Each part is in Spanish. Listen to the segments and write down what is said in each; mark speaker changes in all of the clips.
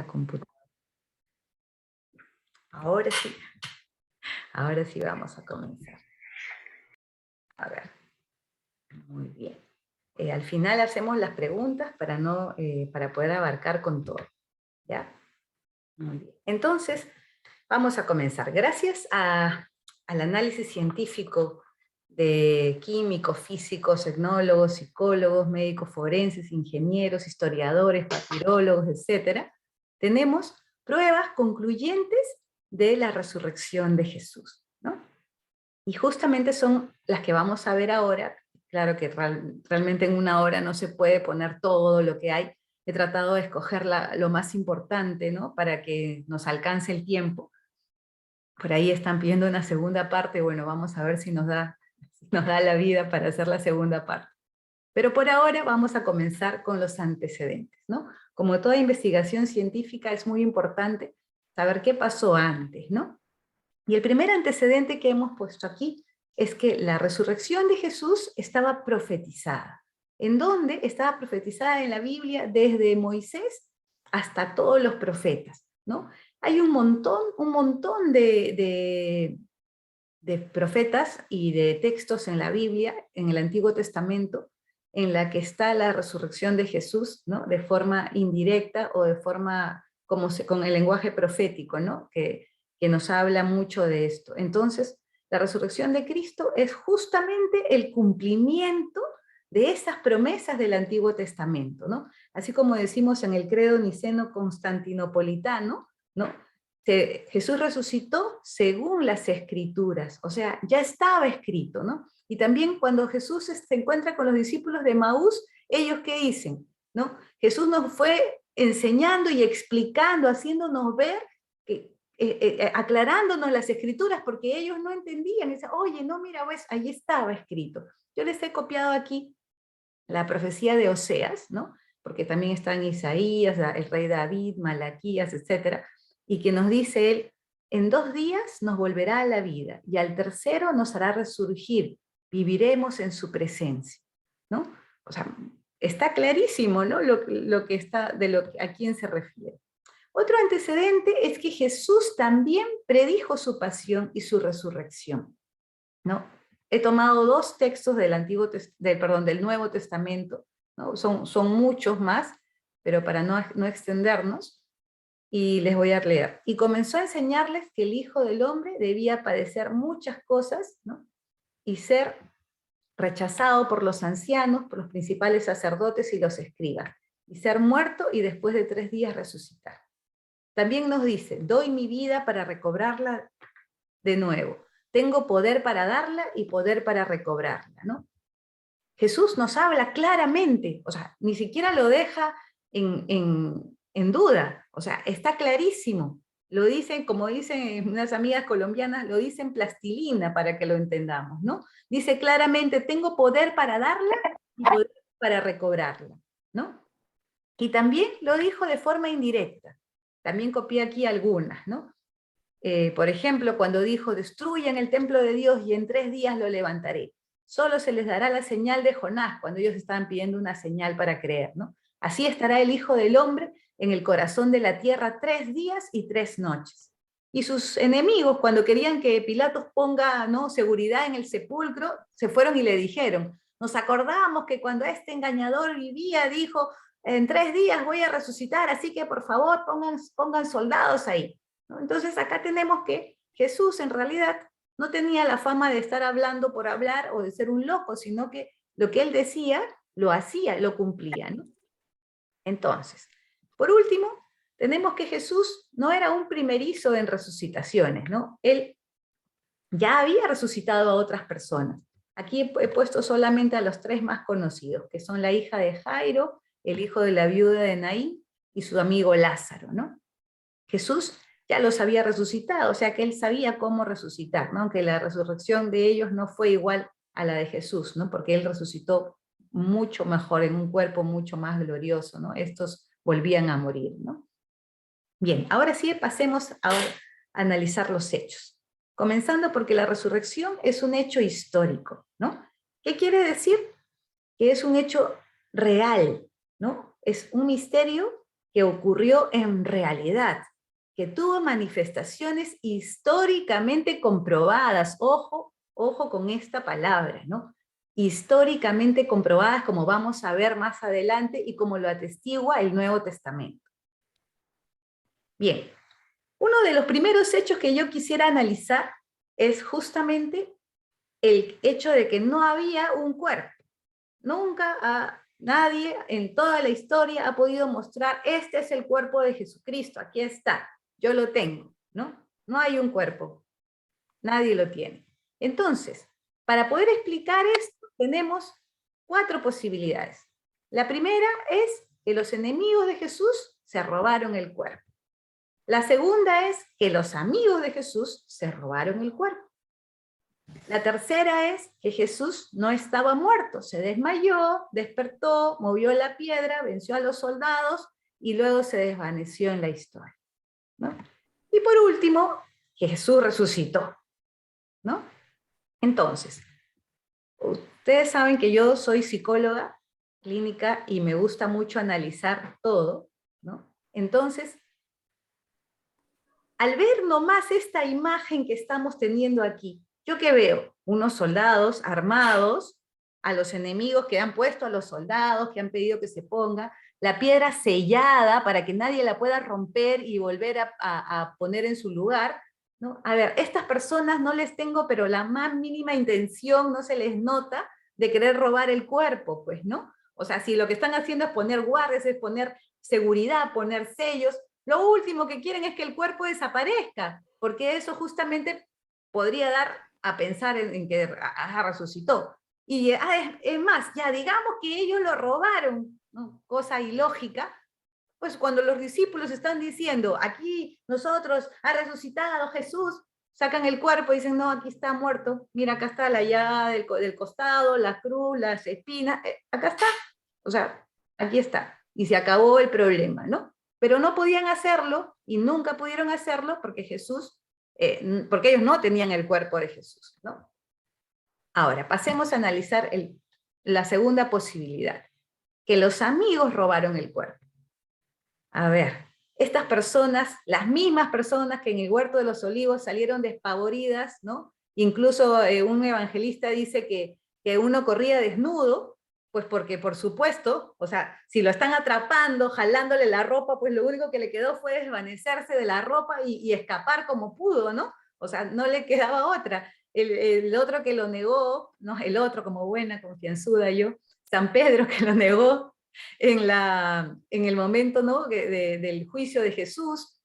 Speaker 1: la computadora. Ahora sí vamos a comenzar. A ver, muy bien. Al final hacemos las preguntas para poder abarcar con todo, ¿ya? Muy bien. Entonces, vamos a comenzar. Gracias al análisis científico de químicos, físicos, etnólogos, psicólogos, médicos forenses, ingenieros, historiadores, papirólogos, etc., tenemos pruebas concluyentes de la resurrección de Jesús, ¿no? Y justamente son las que vamos a ver ahora. Claro que realmente en una hora no se puede poner todo lo que hay. He tratado de escoger lo más importante, ¿no? Para que nos alcance el tiempo. Por ahí están pidiendo una segunda parte. Bueno, vamos a ver si nos da la vida para hacer la segunda parte. Pero por ahora vamos a comenzar con los antecedentes, ¿no? Como toda investigación científica es muy importante saber qué pasó antes, ¿no? Y el primer antecedente que hemos puesto aquí es que la resurrección de Jesús estaba profetizada. ¿En dónde? Estaba profetizada en la Biblia desde Moisés hasta todos los profetas, ¿no? Hay un montón de profetas y de textos en la Biblia, en el Antiguo Testamento, en la que está la resurrección de Jesús, ¿no? De forma indirecta o de forma con el lenguaje profético, ¿no? Que nos habla mucho de esto. Entonces, la resurrección de Cristo es justamente el cumplimiento de esas promesas del Antiguo Testamento, ¿no? Así como decimos en el credo niceno-constantinopolitano, ¿no? Jesús resucitó según las Escrituras, o sea, ya estaba escrito, ¿no? Y también cuando Jesús se encuentra con los discípulos de Maús, ellos ¿qué dicen? ¿No? Jesús nos fue enseñando y explicando, haciéndonos ver, aclarándonos las Escrituras, porque ellos no entendían. Dicen, oye, no, mira, pues, ahí estaba escrito. Yo les he copiado aquí la profecía de Oseas, ¿no? Porque también está en Isaías, el rey David, Malaquías, etcétera, y que nos dice él, en 2 días nos volverá a la vida, y al tercero nos hará resurgir, viviremos en su presencia, ¿no? O sea, está clarísimo, ¿no? Lo que está, a quién se refiere. Otro antecedente es que Jesús también predijo su pasión y su resurrección, ¿no? He tomado 2 textos del Nuevo Testamento, ¿no? Son muchos más, pero para no extendernos, y les voy a leer. Y comenzó a enseñarles que el Hijo del Hombre debía padecer muchas cosas, ¿no? Y ser rechazado por los ancianos, por los principales sacerdotes y los escribas, y ser muerto y después de 3 días resucitar. También nos dice, doy mi vida para recobrarla de nuevo. Tengo poder para darla y poder para recobrarla, ¿no? Jesús nos habla claramente, o sea, ni siquiera lo deja en duda, o sea, está clarísimo. Lo dicen, como dicen unas amigas colombianas, lo dicen plastilina para que lo entendamos, ¿no? Dice claramente, tengo poder para darla y poder para recobrarla, ¿no? Y también lo dijo de forma indirecta. También copié aquí algunas, ¿no? Por ejemplo, cuando dijo, destruyan el templo de Dios y en 3 días lo levantaré. Solo se les dará la señal de Jonás, cuando ellos estaban pidiendo una señal para creer, ¿no? Así estará el Hijo del Hombre en el corazón de la tierra 3 días y 3 noches. Y sus enemigos, cuando querían que Pilatos ponga, ¿no?, seguridad en el sepulcro, se fueron y le dijeron, nos acordamos que cuando este engañador vivía, dijo, en 3 días voy a resucitar, así que por favor pongan soldados ahí, ¿no? Entonces acá tenemos que Jesús en realidad no tenía la fama de estar hablando por hablar o de ser un loco, sino que lo que él decía, lo hacía, lo cumplía, ¿no? Entonces, por último, tenemos que Jesús no era un primerizo en resucitaciones, ¿no? Él ya había resucitado a otras personas. Aquí he puesto solamente a los 3 más conocidos, que son la hija de Jairo, el hijo de la viuda de Naín y su amigo Lázaro, ¿no? Jesús ya los había resucitado, o sea que él sabía cómo resucitar, ¿no? Aunque la resurrección de ellos no fue igual a la de Jesús, ¿no? Porque él resucitó mucho mejor, en un cuerpo mucho más glorioso, ¿no? Estos volvían a morir, ¿no? Bien, ahora sí pasemos a analizar los hechos. Comenzando porque la resurrección es un hecho histórico, ¿no? ¿Qué quiere decir? Que es un hecho real, ¿no? Es un misterio que ocurrió en realidad, que tuvo manifestaciones históricamente comprobadas. Ojo, ojo con esta palabra, ¿no? Históricamente comprobadas, como vamos a ver más adelante y como lo atestigua el Nuevo Testamento. Bien, uno de los primeros hechos que yo quisiera analizar es justamente el hecho de que no había un cuerpo. Nunca nadie en toda la historia ha podido mostrar, este es el cuerpo de Jesucristo, aquí está, yo lo tengo, ¿no? No hay un cuerpo, nadie lo tiene. Entonces, para poder explicar esto, tenemos 4 posibilidades. La primera es que los enemigos de Jesús se robaron el cuerpo. La segunda es que los amigos de Jesús se robaron el cuerpo. La tercera es que Jesús no estaba muerto, se desmayó, despertó, movió la piedra, venció a los soldados y luego se desvaneció en la historia, ¿no? Y por último, que Jesús resucitó, ¿no? Entonces, ustedes saben que yo soy psicóloga clínica y me gusta mucho analizar todo, ¿no? Entonces, al ver nomás esta imagen que estamos teniendo aquí, ¿yo qué veo? Unos soldados armados, a los enemigos que han puesto a los soldados, que han pedido que se ponga, la piedra sellada para que nadie la pueda romper y volver a poner en su lugar, ¿no? A ver, estas personas no les tengo, pero la más mínima intención, no se les nota, de querer robar el cuerpo, pues, ¿no? O sea, si lo que están haciendo es poner guardias, es poner seguridad, poner sellos, lo último que quieren es que el cuerpo desaparezca, porque eso justamente podría dar a pensar en que resucitó. Y es más, ya digamos que ellos lo robaron, ¿no? Cosa ilógica, pues cuando los discípulos están diciendo, aquí nosotros ha resucitado Jesús, sacan el cuerpo y dicen, no, aquí está muerto, mira, acá está la llaga del costado, la cruz, las espinas, acá está, o sea, aquí está, y se acabó el problema, ¿no? Pero no podían hacerlo, y nunca pudieron hacerlo, porque porque ellos no tenían el cuerpo de Jesús, ¿no? Ahora, pasemos a analizar la segunda posibilidad, que los amigos robaron el cuerpo. A ver, estas personas, las mismas personas que en el Huerto de los Olivos salieron despavoridas, ¿no? Incluso un evangelista dice que uno corría desnudo, pues porque por supuesto, o sea, si lo están atrapando, jalándole la ropa, pues lo único que le quedó fue desvanecerse de la ropa y escapar como pudo, ¿no? O sea, no le quedaba otra. El otro que lo negó, no, el otro como buena, confianzuda yo, San Pedro que lo negó, en el momento, ¿no? Del juicio de Jesús,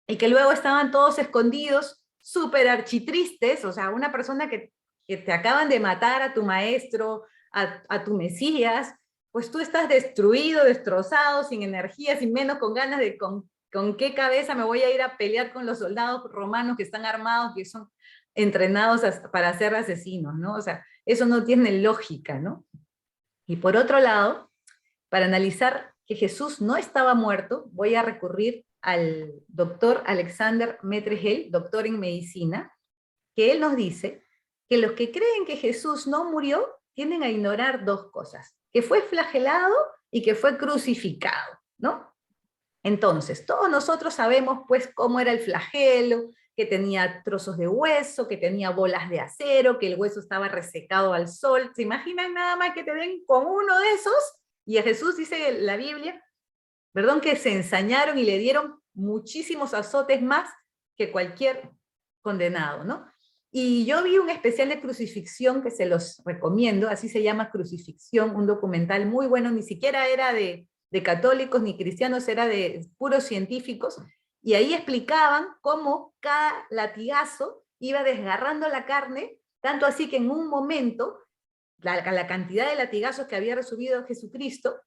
Speaker 1: y que luego estaban todos escondidos, súper architristes, o sea, una persona que te acaban de matar a tu maestro, a tu Mesías, pues tú estás destruido, destrozado, sin energía, sin menos, con ganas de con qué cabeza me voy a ir a pelear con los soldados romanos que están armados, que son entrenados para ser asesinos, ¿no? O sea, eso no tiene lógica, ¿no? Y por otro lado, para analizar que Jesús no estaba muerto, voy a recurrir al doctor Alexander Metrehel, doctor en medicina, que él nos dice que los que creen que Jesús no murió tienden a ignorar 2 cosas, que fue flagelado y que fue crucificado, ¿no? Entonces, todos nosotros sabemos pues cómo era el flagelo, que tenía trozos de hueso, que tenía bolas de acero, que el hueso estaba resecado al sol. ¿Se imaginan nada más que te den con uno de esos? Y a Jesús dice la Biblia, perdón, que se ensañaron y le dieron muchísimos azotes más que cualquier condenado, ¿no? Y yo vi un especial de crucifixión que se los recomiendo, así se llama Crucifixión, un documental muy bueno, ni siquiera era de católicos ni cristianos, era de puros científicos, y ahí explicaban cómo cada latigazo iba desgarrando la carne, tanto así que en un momento la cantidad de latigazos que había recibido Jesucristo,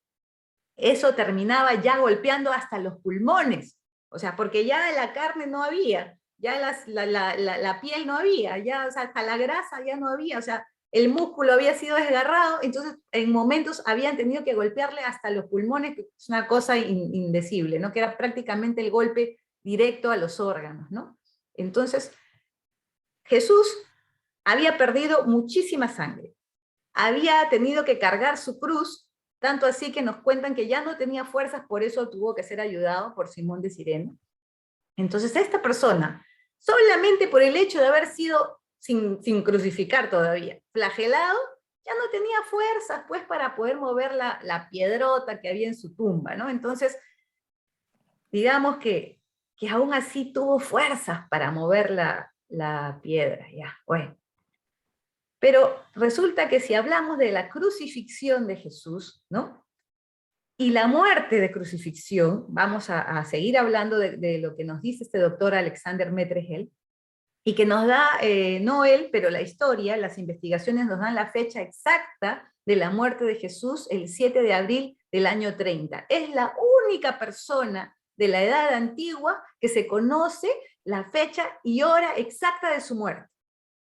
Speaker 1: eso terminaba ya golpeando hasta los pulmones, o sea, porque ya la carne no había, ya la piel no había, ya, o sea, hasta la grasa ya no había, o sea, el músculo había sido desgarrado, entonces en momentos habían tenido que golpearle hasta los pulmones, que es una cosa indecible, ¿no? Que era prácticamente el golpe directo a los órganos, ¿no? Entonces, Jesús había perdido muchísima sangre, había tenido que cargar su cruz tanto así que nos cuentan que ya no tenía fuerzas, por eso tuvo que ser ayudado por Simón de Cirene. Entonces esta persona, solamente por el hecho de haber sido, sin crucificar todavía, flagelado, ya no tenía fuerzas pues para poder mover la piedrota que había en su tumba, ¿no? Entonces, digamos que aún así tuvo fuerzas para mover la piedra, ya, bueno. Pero resulta que si hablamos de la crucifixión de Jesús, ¿no? Y la muerte de crucifixión, vamos a seguir hablando de lo que nos dice este doctor Alexander Metrehel, y que nos da, no él, pero la historia, las investigaciones nos dan la fecha exacta de la muerte de Jesús, el 7 de abril del año 30. Es la única persona de la edad antigua que se conoce la fecha y hora exacta de su muerte.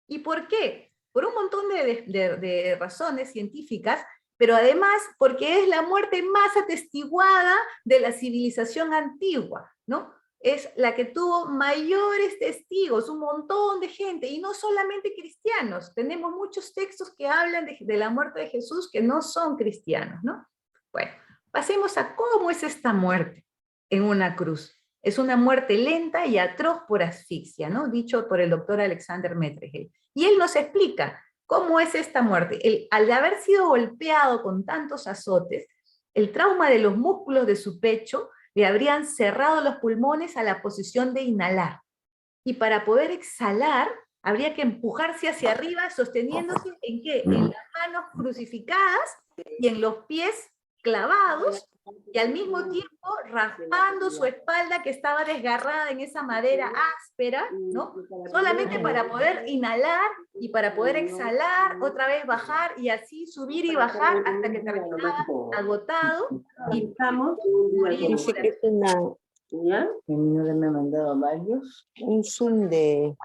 Speaker 1: ¿Y por qué? Por un montón de razones científicas, pero además porque es la muerte más atestiguada de la civilización antigua, ¿no? Es la que tuvo mayores testigos, un montón de gente, y no solamente cristianos. Tenemos muchos textos que hablan de la muerte de Jesús que no son cristianos, ¿no? Bueno, pasemos a cómo es esta muerte en una cruz. Es una muerte lenta y atroz por asfixia, ¿no? Dicho por el doctor Alexander Metrehel. Y él nos explica cómo es esta muerte. Al haber sido golpeado con tantos azotes, el trauma de los músculos de su pecho le habrían cerrado los pulmones a la posición de inhalar. Y para poder exhalar, habría que empujarse hacia arriba, sosteniéndose ¿en qué? En las manos crucificadas y en los pies clavados, y al mismo tiempo raspando su espalda que estaba desgarrada en esa madera áspera, ¿no? Solamente para poder inhalar y para poder exhalar, otra vez bajar y así subir y bajar hasta que terminaba agotado y
Speaker 2: Dice que es ¿ya? Que mi novia me ha mandado varios. Un Zoom de...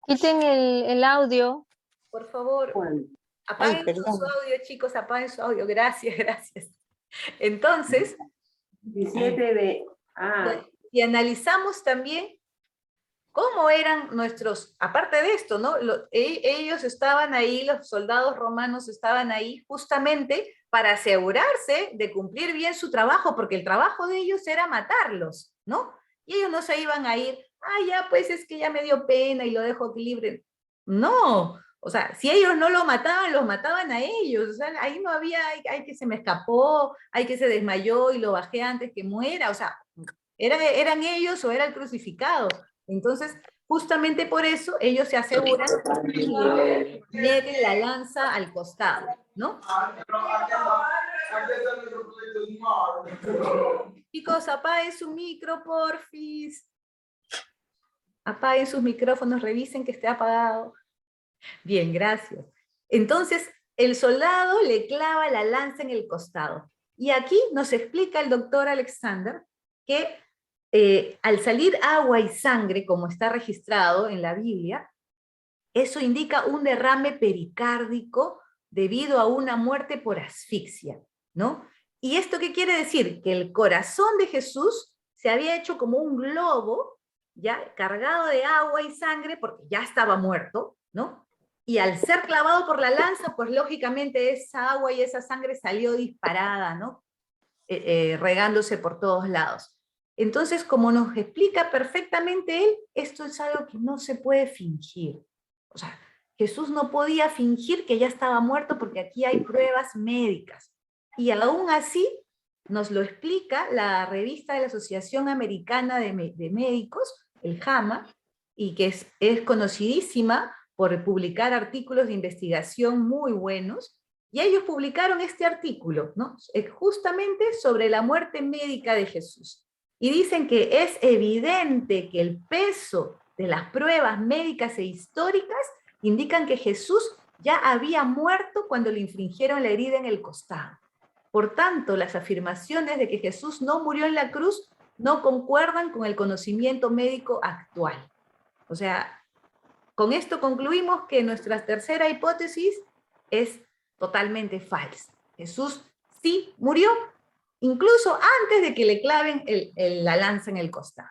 Speaker 3: Quiten el audio.
Speaker 1: Por favor,
Speaker 2: ¿Cuál?
Speaker 1: apaguen su audio, chicos, apaguen su audio. Gracias, gracias. Entonces,
Speaker 2: 17 de...
Speaker 1: y analizamos también cómo eran nuestros, aparte de esto, ¿no? Ellos estaban ahí, los soldados romanos estaban ahí justamente para asegurarse de cumplir bien su trabajo, porque el trabajo de ellos era matarlos, ¿no? Y ellos no se iban a ir, ya pues es que ya me dio pena y lo dejo aquí libre. No, o sea, si ellos no lo mataban, los mataban a ellos. O sea, ahí no había, hay que se me escapó, hay que se desmayó y lo bajé antes que muera. O sea, eran ellos o era el crucificado. Entonces, justamente por eso ellos se aseguran y meten la lanza al costado, ¿no? Chicos, apaguen su micro, porfis. Apaguen sus micrófonos, revisen que esté apagado. Bien, gracias. Entonces, el soldado le clava la lanza en el costado. Y aquí nos explica el doctor Alexander que al salir agua y sangre, como está registrado en la Biblia, eso indica un derrame pericárdico debido a una muerte por asfixia, ¿no? ¿Y esto qué quiere decir? Que el corazón de Jesús se había hecho como un globo, ya cargado de agua y sangre, porque ya estaba muerto, ¿no? Y al ser clavado por la lanza, pues lógicamente esa agua y esa sangre salió disparada, ¿no? Regándose por todos lados. Entonces, como nos explica perfectamente él, esto es algo que no se puede fingir. O sea, Jesús no podía fingir que ya estaba muerto porque aquí hay pruebas médicas. Y aún así, nos lo explica la revista de la Asociación Americana de Médicos, el JAMA, y que es conocidísima por publicar artículos de investigación muy buenos, y ellos publicaron este artículo, ¿no? Justamente sobre la muerte médica de Jesús. Y dicen que es evidente que el peso de las pruebas médicas e históricas indican que Jesús ya había muerto cuando le infligieron la herida en el costado. Por tanto, las afirmaciones de que Jesús no murió en la cruz no concuerdan con el conocimiento médico actual. O sea, con esto concluimos que nuestra tercera hipótesis es totalmente falsa. Jesús sí murió, incluso antes de que le claven la lanza en el costado.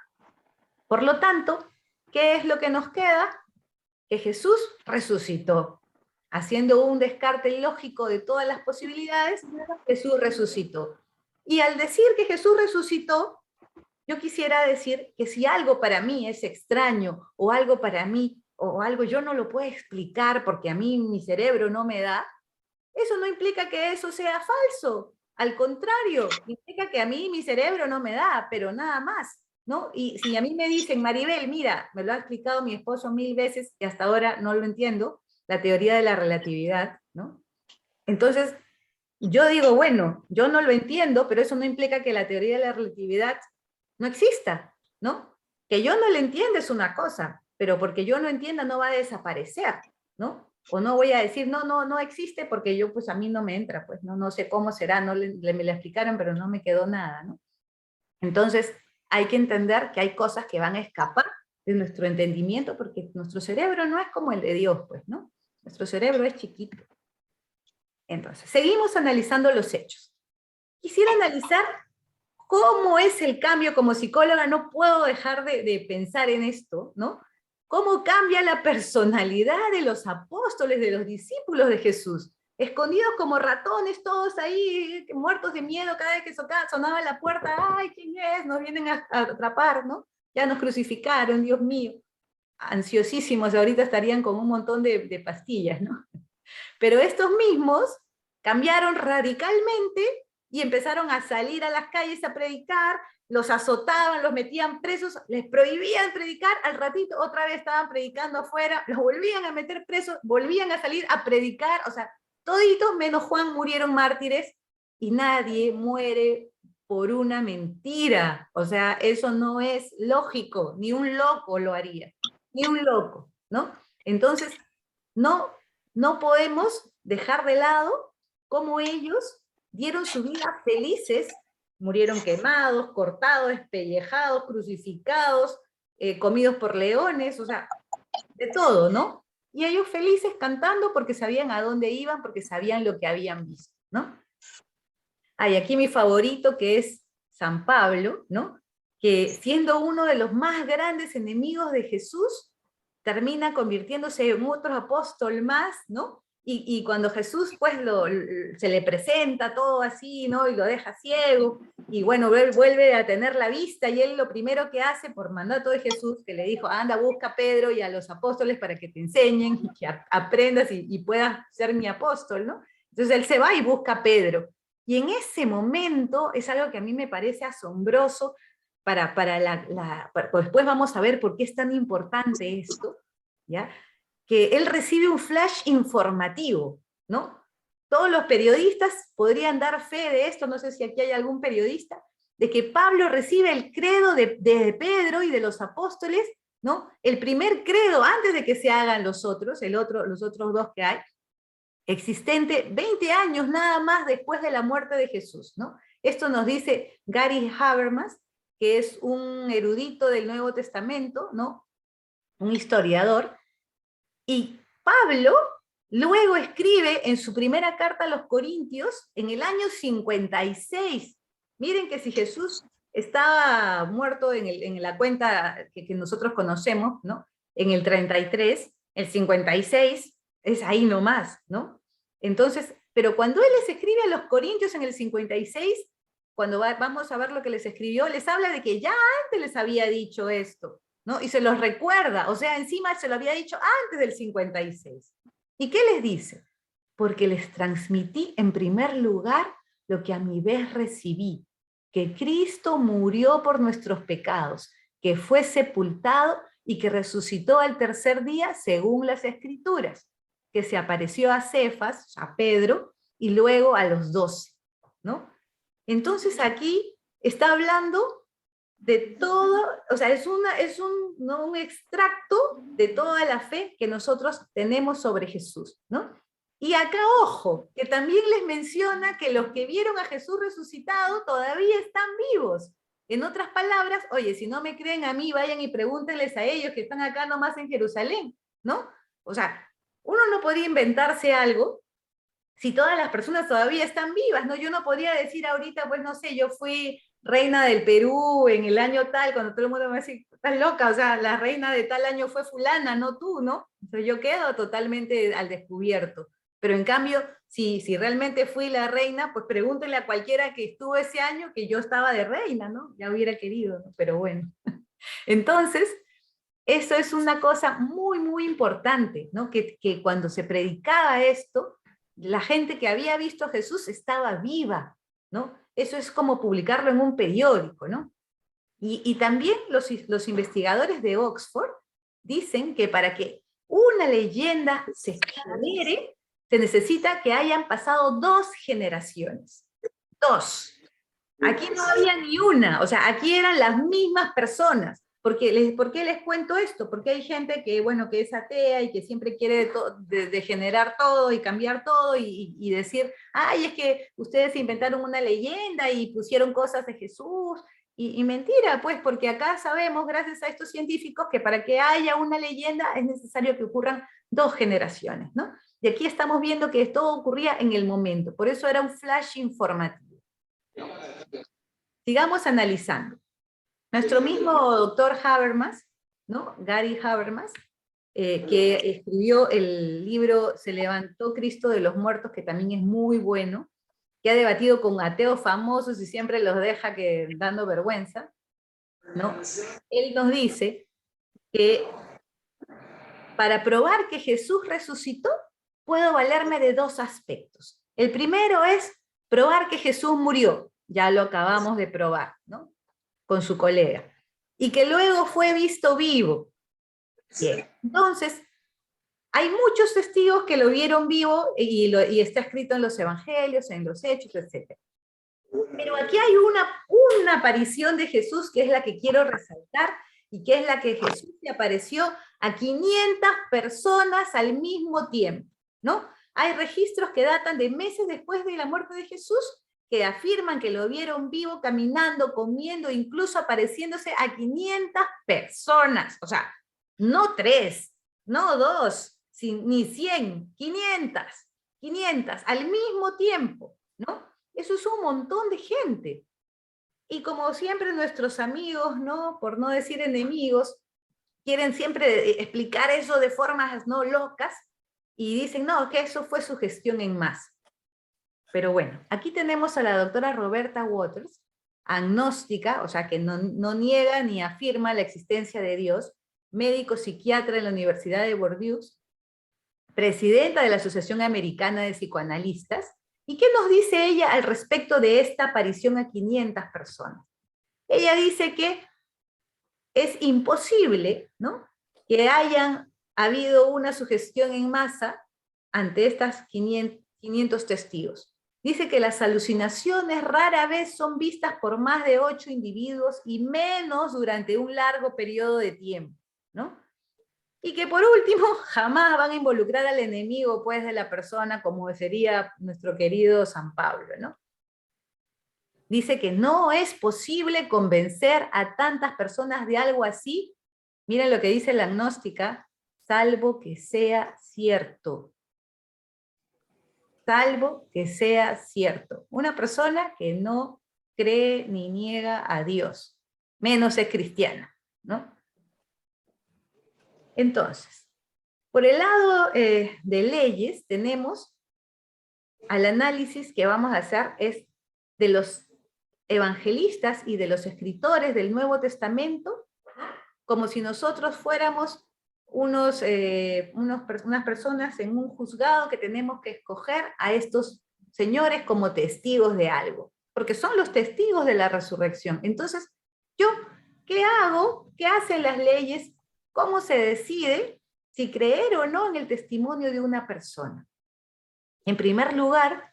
Speaker 1: Por lo tanto, ¿qué es lo que nos queda? Que Jesús resucitó. haciendo un descarte lógico de todas las posibilidades, Jesús resucitó. Y al decir que Jesús resucitó, yo quisiera decir que si algo para mí es extraño, o algo para mí, o algo yo no lo puedo explicar porque a mí mi cerebro no me da, eso no implica que eso sea falso. Al contrario, implica que a mí mi cerebro no me da, pero nada más, ¿no? Y si a mí me dicen, Maribel, mira, me lo ha explicado mi esposo 1000 veces y hasta ahora no lo entiendo, la teoría de la relatividad, ¿no? Entonces, yo digo, bueno, yo no lo entiendo, pero eso no implica que la teoría de la relatividad no exista, ¿no? Que yo no lo entienda es una cosa, pero porque yo no entienda no va a desaparecer, ¿no? O no voy a decir, no existe porque yo, pues a mí no me entra, pues no sé cómo será, no me lo explicaron, pero no me quedó nada, ¿no? Entonces, hay que entender que hay cosas que van a escapar de nuestro entendimiento porque nuestro cerebro no es como el de Dios, pues, ¿no? Nuestro cerebro es chiquito. Entonces, seguimos analizando los hechos. Quisiera analizar cómo es el cambio. Como psicóloga no puedo dejar de pensar en esto, ¿no? Cómo cambia la personalidad de los apóstoles, de los discípulos de Jesús, escondidos como ratones, todos ahí, muertos de miedo cada vez que sonaba la puerta. ¡Ay, quién es! Nos vienen a atrapar, ¿no? Ya nos crucificaron, Dios mío. Ansiosísimos, ahorita estarían con un montón de pastillas, ¿no? Pero estos mismos cambiaron radicalmente y empezaron a salir a las calles a predicar, los azotaban, los metían presos, les prohibían predicar, al ratito otra vez estaban predicando afuera, los volvían a meter presos, volvían a salir a predicar, o sea, toditos menos Juan murieron mártires y nadie muere por una mentira. O sea, eso no es lógico, ni un loco lo haría, ni un loco, ¿no? Entonces, no podemos dejar de lado cómo ellos dieron su vida felices, murieron quemados, cortados, despellejados, crucificados, comidos por leones, o sea, de todo, ¿no? Y ellos felices cantando porque sabían a dónde iban, porque sabían lo que habían visto, ¿no? Hay aquí mi favorito, que es San Pablo, ¿no? Que siendo uno de los más grandes enemigos de Jesús, termina convirtiéndose en otro apóstol más, ¿no? Y cuando Jesús pues se le presenta todo así, ¿no? Y lo deja ciego, y bueno, vuelve a tener la vista, y él lo primero que hace, por mandato de Jesús, que le dijo, anda, busca a Pedro y a los apóstoles para que te enseñen, y que aprendas y puedas ser mi apóstol, ¿no? Entonces él se va y busca a Pedro. Y en ese momento es algo que a mí me parece asombroso, después vamos a ver por qué es tan importante esto, ¿ya? Que él recibe un flash informativo, ¿no? Todos los periodistas podrían dar fe de esto, no sé si aquí hay algún periodista, de que Pablo recibe el credo de Pedro y de los apóstoles, ¿no? El primer credo, antes de que se hagan los otros dos que hay, existente 20 años nada más después de la muerte de Jesús, ¿no? Esto nos dice Gary Habermas, que es un erudito del Nuevo Testamento, ¿no? Un historiador, y Pablo luego escribe en su primera carta a los Corintios en el año 56. Miren que si Jesús estaba muerto en la cuenta que nosotros conocemos, ¿no? En el 33, el 56 es ahí nomás, ¿no? Entonces, pero cuando él les escribe a los Corintios en el 56, cuando vamos a ver lo que les escribió, les habla de que ya antes les había dicho esto, ¿no? Y se los recuerda, o sea, encima se lo había dicho antes del 56. ¿Y qué les dice? Porque les transmití en primer lugar lo que a mi vez recibí, que Cristo murió por nuestros pecados, que fue sepultado y que resucitó al tercer día según las Escrituras, que se apareció a Cefas, a Pedro, y luego a los 12, ¿no? Entonces aquí está hablando de todo, o sea, es un extracto de toda la fe que nosotros tenemos sobre Jesús, ¿no? Y acá, ojo, que también les menciona que los que vieron a Jesús resucitado todavía están vivos. En otras palabras, oye, si no me creen a mí, vayan y pregúntenles a ellos que están acá nomás en Jerusalén, ¿no? O sea, uno no podía inventarse algo si todas las personas todavía están vivas, ¿no? Yo no podría decir ahorita, pues no sé, yo fui reina del Perú en el año tal, cuando todo el mundo me dice, estás loca, o sea, la reina de tal año fue fulana, no tú, ¿no? Entonces yo quedo totalmente al descubierto. Pero en cambio, si realmente fui la reina, pues pregúntenle a cualquiera que estuvo ese año que yo estaba de reina, ¿no? Ya hubiera querido, ¿no? Pero bueno. Entonces, eso es una cosa muy, muy importante, ¿no? Que cuando se predicaba esto, la gente que había visto a Jesús estaba viva, ¿no? Eso es como publicarlo en un periódico, ¿no? Y también los investigadores de Oxford dicen que para que una leyenda se genere, se necesita que hayan pasado 2 generaciones. 2. Aquí no había ni una, o sea, aquí eran las mismas personas. ¿Por qué les cuento esto? Porque hay gente que, bueno, que es atea y que siempre quiere degenerar todo y cambiar todo y decir, ay, es que ustedes inventaron una leyenda y pusieron cosas de Jesús. Y mentira, pues, porque acá sabemos, gracias a estos científicos, que para que haya una leyenda es necesario que ocurran 2 generaciones, ¿no? Y aquí estamos viendo que todo ocurría en el momento, por eso era un flash informativo. Sigamos analizando. Nuestro mismo doctor Habermas, ¿no? Gary Habermas, que escribió el libro Se levantó Cristo de los muertos, que también es muy bueno, que ha debatido con ateos famosos y siempre los deja dando vergüenza, ¿no? Él nos dice que para probar que Jesús resucitó, puedo valerme de 2 aspectos. El primero es probar que Jesús murió, ya lo acabamos de probar, ¿no? Con su colega, y que luego fue visto vivo. Bien. Entonces, hay muchos testigos que lo vieron vivo y está escrito en los evangelios, en los hechos, etc. Pero aquí hay una aparición de Jesús que es la que quiero resaltar y que es la que Jesús le apareció a 500 personas al mismo tiempo, ¿no? Hay registros que datan de meses después de la muerte de Jesús que afirman que lo vieron vivo, caminando, comiendo, incluso apareciéndose a 500 personas. O sea, no 3, no 2, ni 100, 500, 500 al mismo tiempo, ¿no? Eso es un montón de gente. Y como siempre nuestros amigos, ¿no? Por no decir enemigos, quieren siempre explicar eso de formas no locas y dicen, no, que eso fue sugestión en masa. Pero bueno, aquí tenemos a la doctora Roberta Waters, agnóstica, o sea que no niega ni afirma la existencia de Dios, médico psiquiatra en la Universidad de Bordeaux, presidenta de la Asociación Americana de Psicoanalistas. ¿Y qué nos dice ella al respecto de esta aparición a 500 personas? Ella dice que es imposible, ¿no?, que hayan habido una sugestión en masa ante estas 500 testigos. Dice que las alucinaciones rara vez son vistas por más de 8 individuos y menos durante un largo periodo de tiempo, ¿no? Y que por último, jamás van a involucrar al enemigo, pues, de la persona, como sería nuestro querido San Pablo, ¿no? Dice que no es posible convencer a tantas personas de algo así. Miren lo que dice la agnóstica, salvo que sea cierto. Salvo que sea cierto. Una persona que no cree ni niega a Dios, menos es cristiana, ¿no? Entonces, por el lado de leyes, tenemos al análisis que vamos a hacer es de los evangelistas y de los escritores del Nuevo Testamento, como si nosotros fuéramos unas personas en un juzgado que tenemos que escoger a estos señores como testigos de algo, porque son los testigos de la resurrección. Entonces, yo, ¿qué hago? ¿Qué hacen las leyes? ¿Cómo se decide si creer o no en el testimonio de una persona? En primer lugar,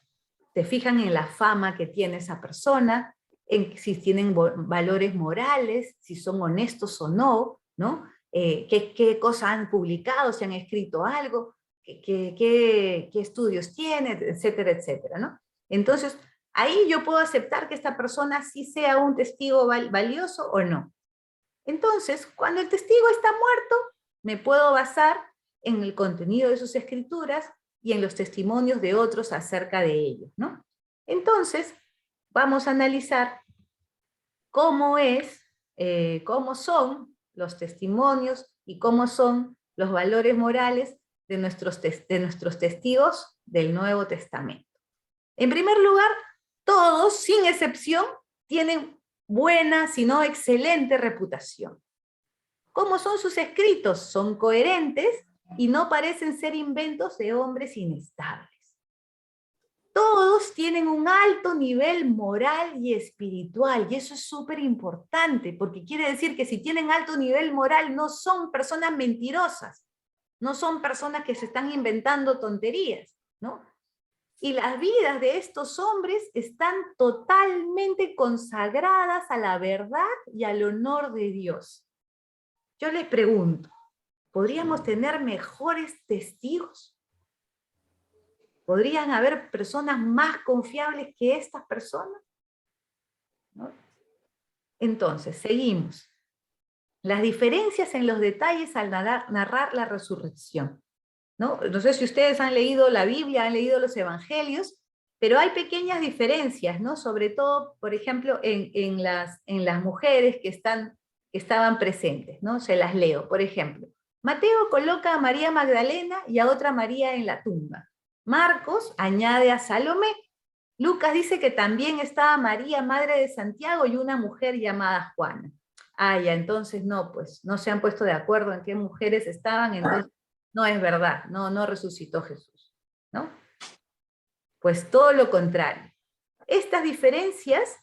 Speaker 1: se fijan en la fama que tiene esa persona, en si tienen valores morales, si son honestos o no, ¿no? Qué cosas han publicado, si han escrito algo, qué estudios tienen, etcétera, etcétera, ¿no? Entonces, ahí yo puedo aceptar que esta persona sí sea un testigo valioso o no. Entonces, cuando el testigo está muerto, me puedo basar en el contenido de sus escrituras y en los testimonios de otros acerca de ellos, ¿no? Entonces, vamos a analizar cómo son los testimonios y cómo son los valores morales de nuestros testigos del Nuevo Testamento. En primer lugar, todos, sin excepción, tienen buena, si no excelente reputación. ¿Cómo son sus escritos? Son coherentes y no parecen ser inventos de hombres inestables. Todos tienen un alto nivel moral y espiritual, y eso es súper importante, porque quiere decir que si tienen alto nivel moral no son personas mentirosas, no son personas que se están inventando tonterías, ¿no? Y las vidas de estos hombres están totalmente consagradas a la verdad y al honor de Dios. Yo les pregunto, ¿podríamos tener mejores testigos? ¿Podrían haber personas más confiables que estas personas? ¿No? Entonces, seguimos. Las diferencias en los detalles al narrar la resurrección. ¿No? No sé si ustedes han leído la Biblia, han leído los Evangelios, pero hay pequeñas diferencias, ¿no? Sobre todo, por ejemplo, en las mujeres que estaban presentes, ¿no? Se las leo. Por ejemplo, Mateo coloca a María Magdalena y a otra María en la tumba. Marcos añade a Salomé. Lucas dice que también estaba María, madre de Santiago, y una mujer llamada Juana. Ah, ya, entonces no, pues no se han puesto de acuerdo en qué mujeres estaban, entonces no es verdad, no resucitó Jesús, ¿no? Pues todo lo contrario. Estas diferencias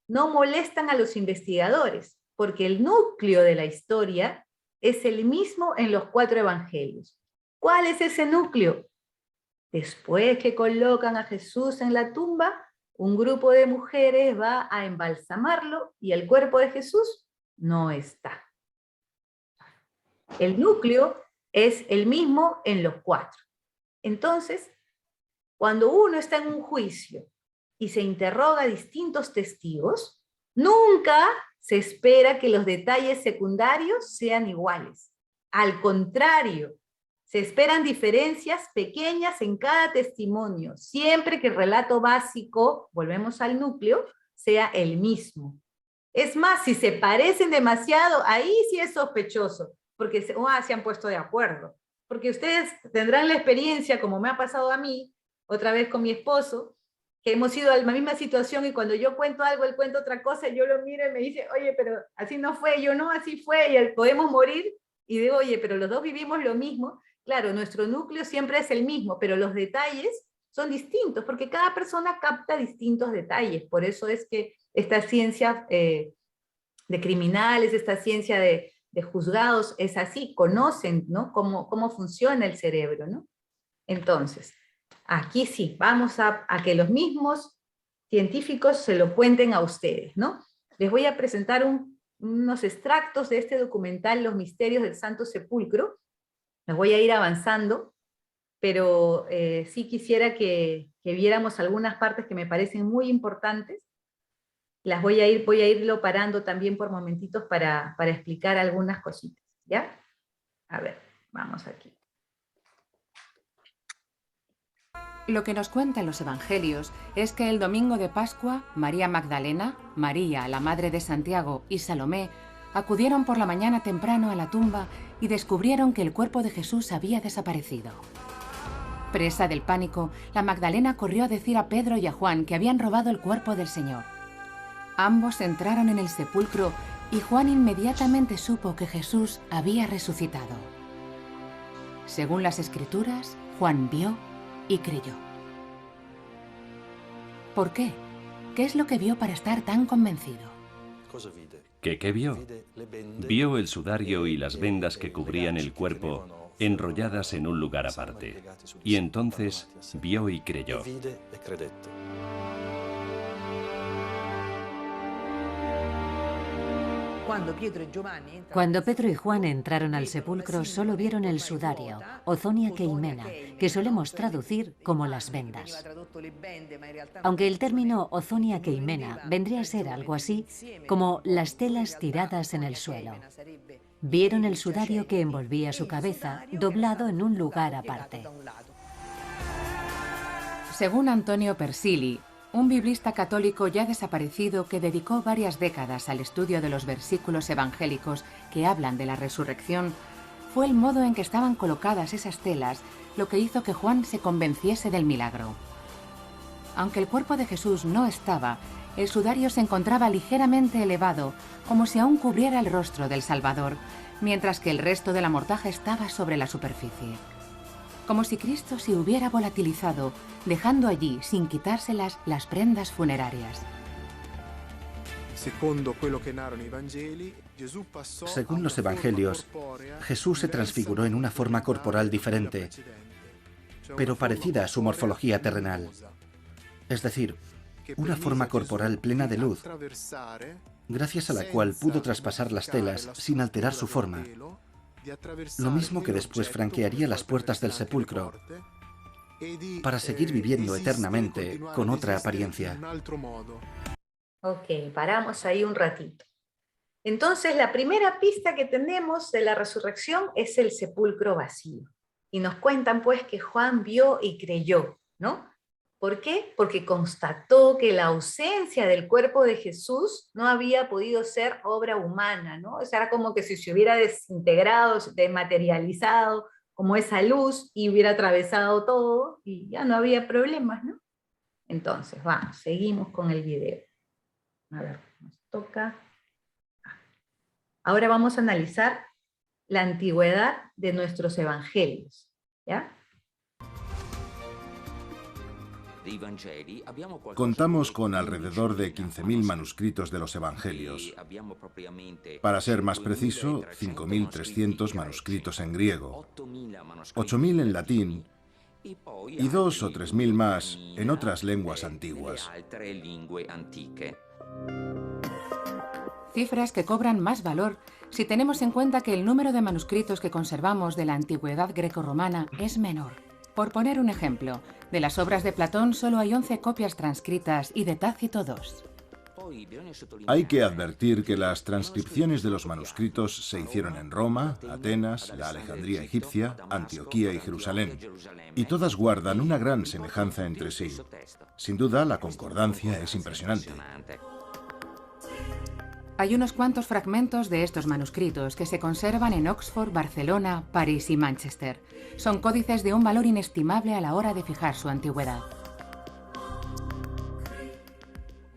Speaker 1: no molestan a los investigadores, porque el núcleo de la historia es el mismo en los 4 evangelios. ¿Cuál es ese núcleo? Después que colocan a Jesús en la tumba, un grupo de mujeres va a embalsamarlo y el cuerpo de Jesús no está. El núcleo es el mismo en los 4. Entonces, cuando uno está en un juicio y se interroga a distintos testigos, nunca se espera que los detalles secundarios sean iguales. Al contrario, se esperan diferencias pequeñas en cada testimonio, siempre que el relato básico, volvemos al núcleo, sea el mismo. Es más, si se parecen demasiado, ahí sí es sospechoso, porque se han puesto de acuerdo. Porque ustedes tendrán la experiencia, como me ha pasado a mí, otra vez con mi esposo, que hemos ido a la misma situación y cuando yo cuento algo, él cuenta otra cosa, yo lo miro y me dice, oye, pero así no fue, yo no, así fue, y podemos morir, y digo, oye, pero los dos vivimos lo mismo. Claro, nuestro núcleo siempre es el mismo, pero los detalles son distintos, porque cada persona capta distintos detalles. Por eso es que esta ciencia de criminales, esta ciencia de juzgados, es así, conocen, ¿no? cómo funciona el cerebro, ¿no? Entonces, aquí sí, vamos a que los mismos científicos se lo cuenten a ustedes, ¿no? Les voy a presentar unos extractos de este documental, Los Misterios del Santo Sepulcro. Los voy a ir avanzando, pero sí quisiera que viéramos algunas partes que me parecen muy importantes. Voy a irlo parando también por momentitos para explicar algunas cositas, ¿ya? A ver, vamos aquí.
Speaker 4: Lo que nos cuentan los evangelios es que el domingo de Pascua, María Magdalena, María, la madre de Santiago, y Salomé acudieron por la mañana temprano a la tumba y descubrieron que el cuerpo de Jesús había desaparecido. Presa del pánico, la Magdalena corrió a decir a Pedro y a Juan que habían robado el cuerpo del Señor. Ambos entraron en el sepulcro y Juan inmediatamente supo que Jesús había resucitado. Según las Escrituras, Juan vio y creyó. ¿Por qué? ¿Qué es lo que vio para estar tan convencido?
Speaker 5: ¿Qué vio? Vio el sudario y las vendas que cubrían el cuerpo enrolladas en un lugar aparte. Y entonces vio y creyó.
Speaker 6: Cuando Pedro y Juan entraron al sepulcro, solo vieron el sudario, ozonia keimena, que solemos traducir como las vendas. Aunque el término ozonia keimena vendría a ser algo así como las telas tiradas en el suelo. Vieron el sudario que envolvía su cabeza, doblado en un lugar aparte.
Speaker 4: Según Antonio Persili, un biblista católico ya desaparecido que dedicó varias décadas al estudio de los versículos evangélicos que hablan de la resurrección, fue el modo en que estaban colocadas esas telas lo que hizo que Juan se convenciese del milagro. Aunque el cuerpo de Jesús no estaba, el sudario se encontraba ligeramente elevado, como si aún cubriera el rostro del Salvador, mientras que el resto de la mortaja estaba sobre la superficie. Como si Cristo se hubiera volatilizado, dejando allí, sin quitárselas, las prendas funerarias.
Speaker 7: Según los evangelios, Jesús se transfiguró en una forma corporal diferente, pero parecida a su morfología terrenal. Es decir, una forma corporal plena de luz, gracias a la cual pudo traspasar las telas sin alterar su forma, lo mismo que después franquearía las puertas del sepulcro para seguir viviendo eternamente con otra apariencia.
Speaker 1: Ok, paramos ahí un ratito. Entonces, la primera pista que tenemos de la resurrección es el sepulcro vacío. Y nos cuentan pues que Juan vio y creyó, ¿no? ¿Por qué? Porque constató que la ausencia del cuerpo de Jesús no había podido ser obra humana, ¿no? O sea, era como que si se hubiera desintegrado, desmaterializado, como esa luz, y hubiera atravesado todo, y ya no había problemas, ¿no? Entonces, vamos, seguimos con el video. A ver, nos toca. Ahora vamos a analizar la antigüedad de nuestros evangelios, ¿ya?
Speaker 8: Contamos con alrededor de 15.000 manuscritos de los evangelios. Para ser más preciso, 5.300 manuscritos en griego, 8.000 en latín y 2.000 o 3.000 más en otras lenguas antiguas.
Speaker 4: Cifras que cobran más valor si tenemos en cuenta que el número de manuscritos que conservamos de la antigüedad grecorromana es menor. Por poner un ejemplo, de las obras de Platón solo hay 11 copias transcritas y de Tácito 2.
Speaker 8: Hay que advertir que las transcripciones de los manuscritos se hicieron en Roma, Atenas, la Alejandría egipcia, Antioquía y Jerusalén, y todas guardan una gran semejanza entre sí. Sin duda, la concordancia es impresionante.
Speaker 4: Hay unos cuantos fragmentos de estos manuscritos que se conservan en Oxford, Barcelona, París y Manchester. Son códices de un valor inestimable a la hora de fijar su antigüedad.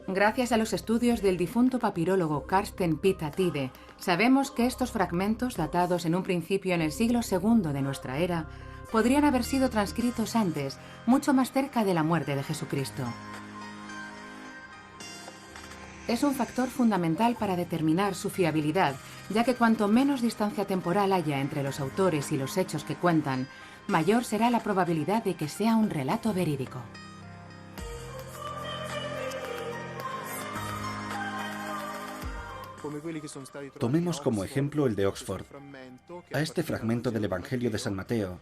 Speaker 4: Gracias a los estudios del difunto papirólogo Carsten Pita Tide, sabemos que estos fragmentos, datados en un principio en el siglo II de nuestra era, podrían haber sido transcritos antes, mucho más cerca de la muerte de Jesucristo. Es un factor fundamental para determinar su fiabilidad, ya que cuanto menos distancia temporal haya entre los autores y los hechos que cuentan, mayor será la probabilidad de que sea un relato verídico.
Speaker 7: Tomemos como ejemplo el de Oxford. A este fragmento del Evangelio de San Mateo,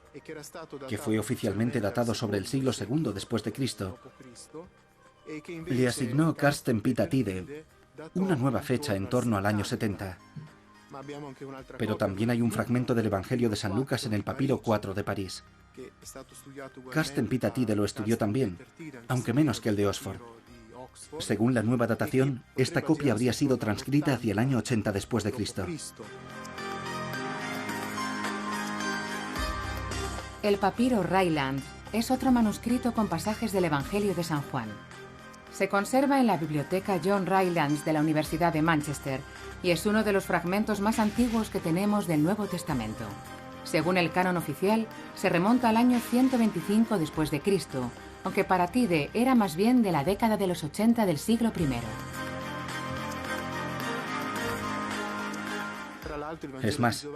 Speaker 7: que fue oficialmente datado sobre el siglo II después de Cristo, le asignó Carsten Pita Tide una nueva fecha en torno al año 70. Pero también hay un fragmento del Evangelio de San Lucas en el papiro 4 de París. Carsten Pita Tide lo estudió también, aunque menos que el de Oxford. Según la nueva datación, esta copia habría sido transcrita hacia el año 80 después de Cristo.
Speaker 4: El papiro Ryland es otro manuscrito con pasajes del Evangelio de San Juan. Se conserva en la biblioteca John Rylands de la Universidad de Manchester y es uno de los fragmentos más antiguos que tenemos del Nuevo Testamento. Según el canon oficial, se remonta al año 125 después de Cristo, aunque para Tide era más bien de la década de los 80 del siglo I.
Speaker 7: Es más,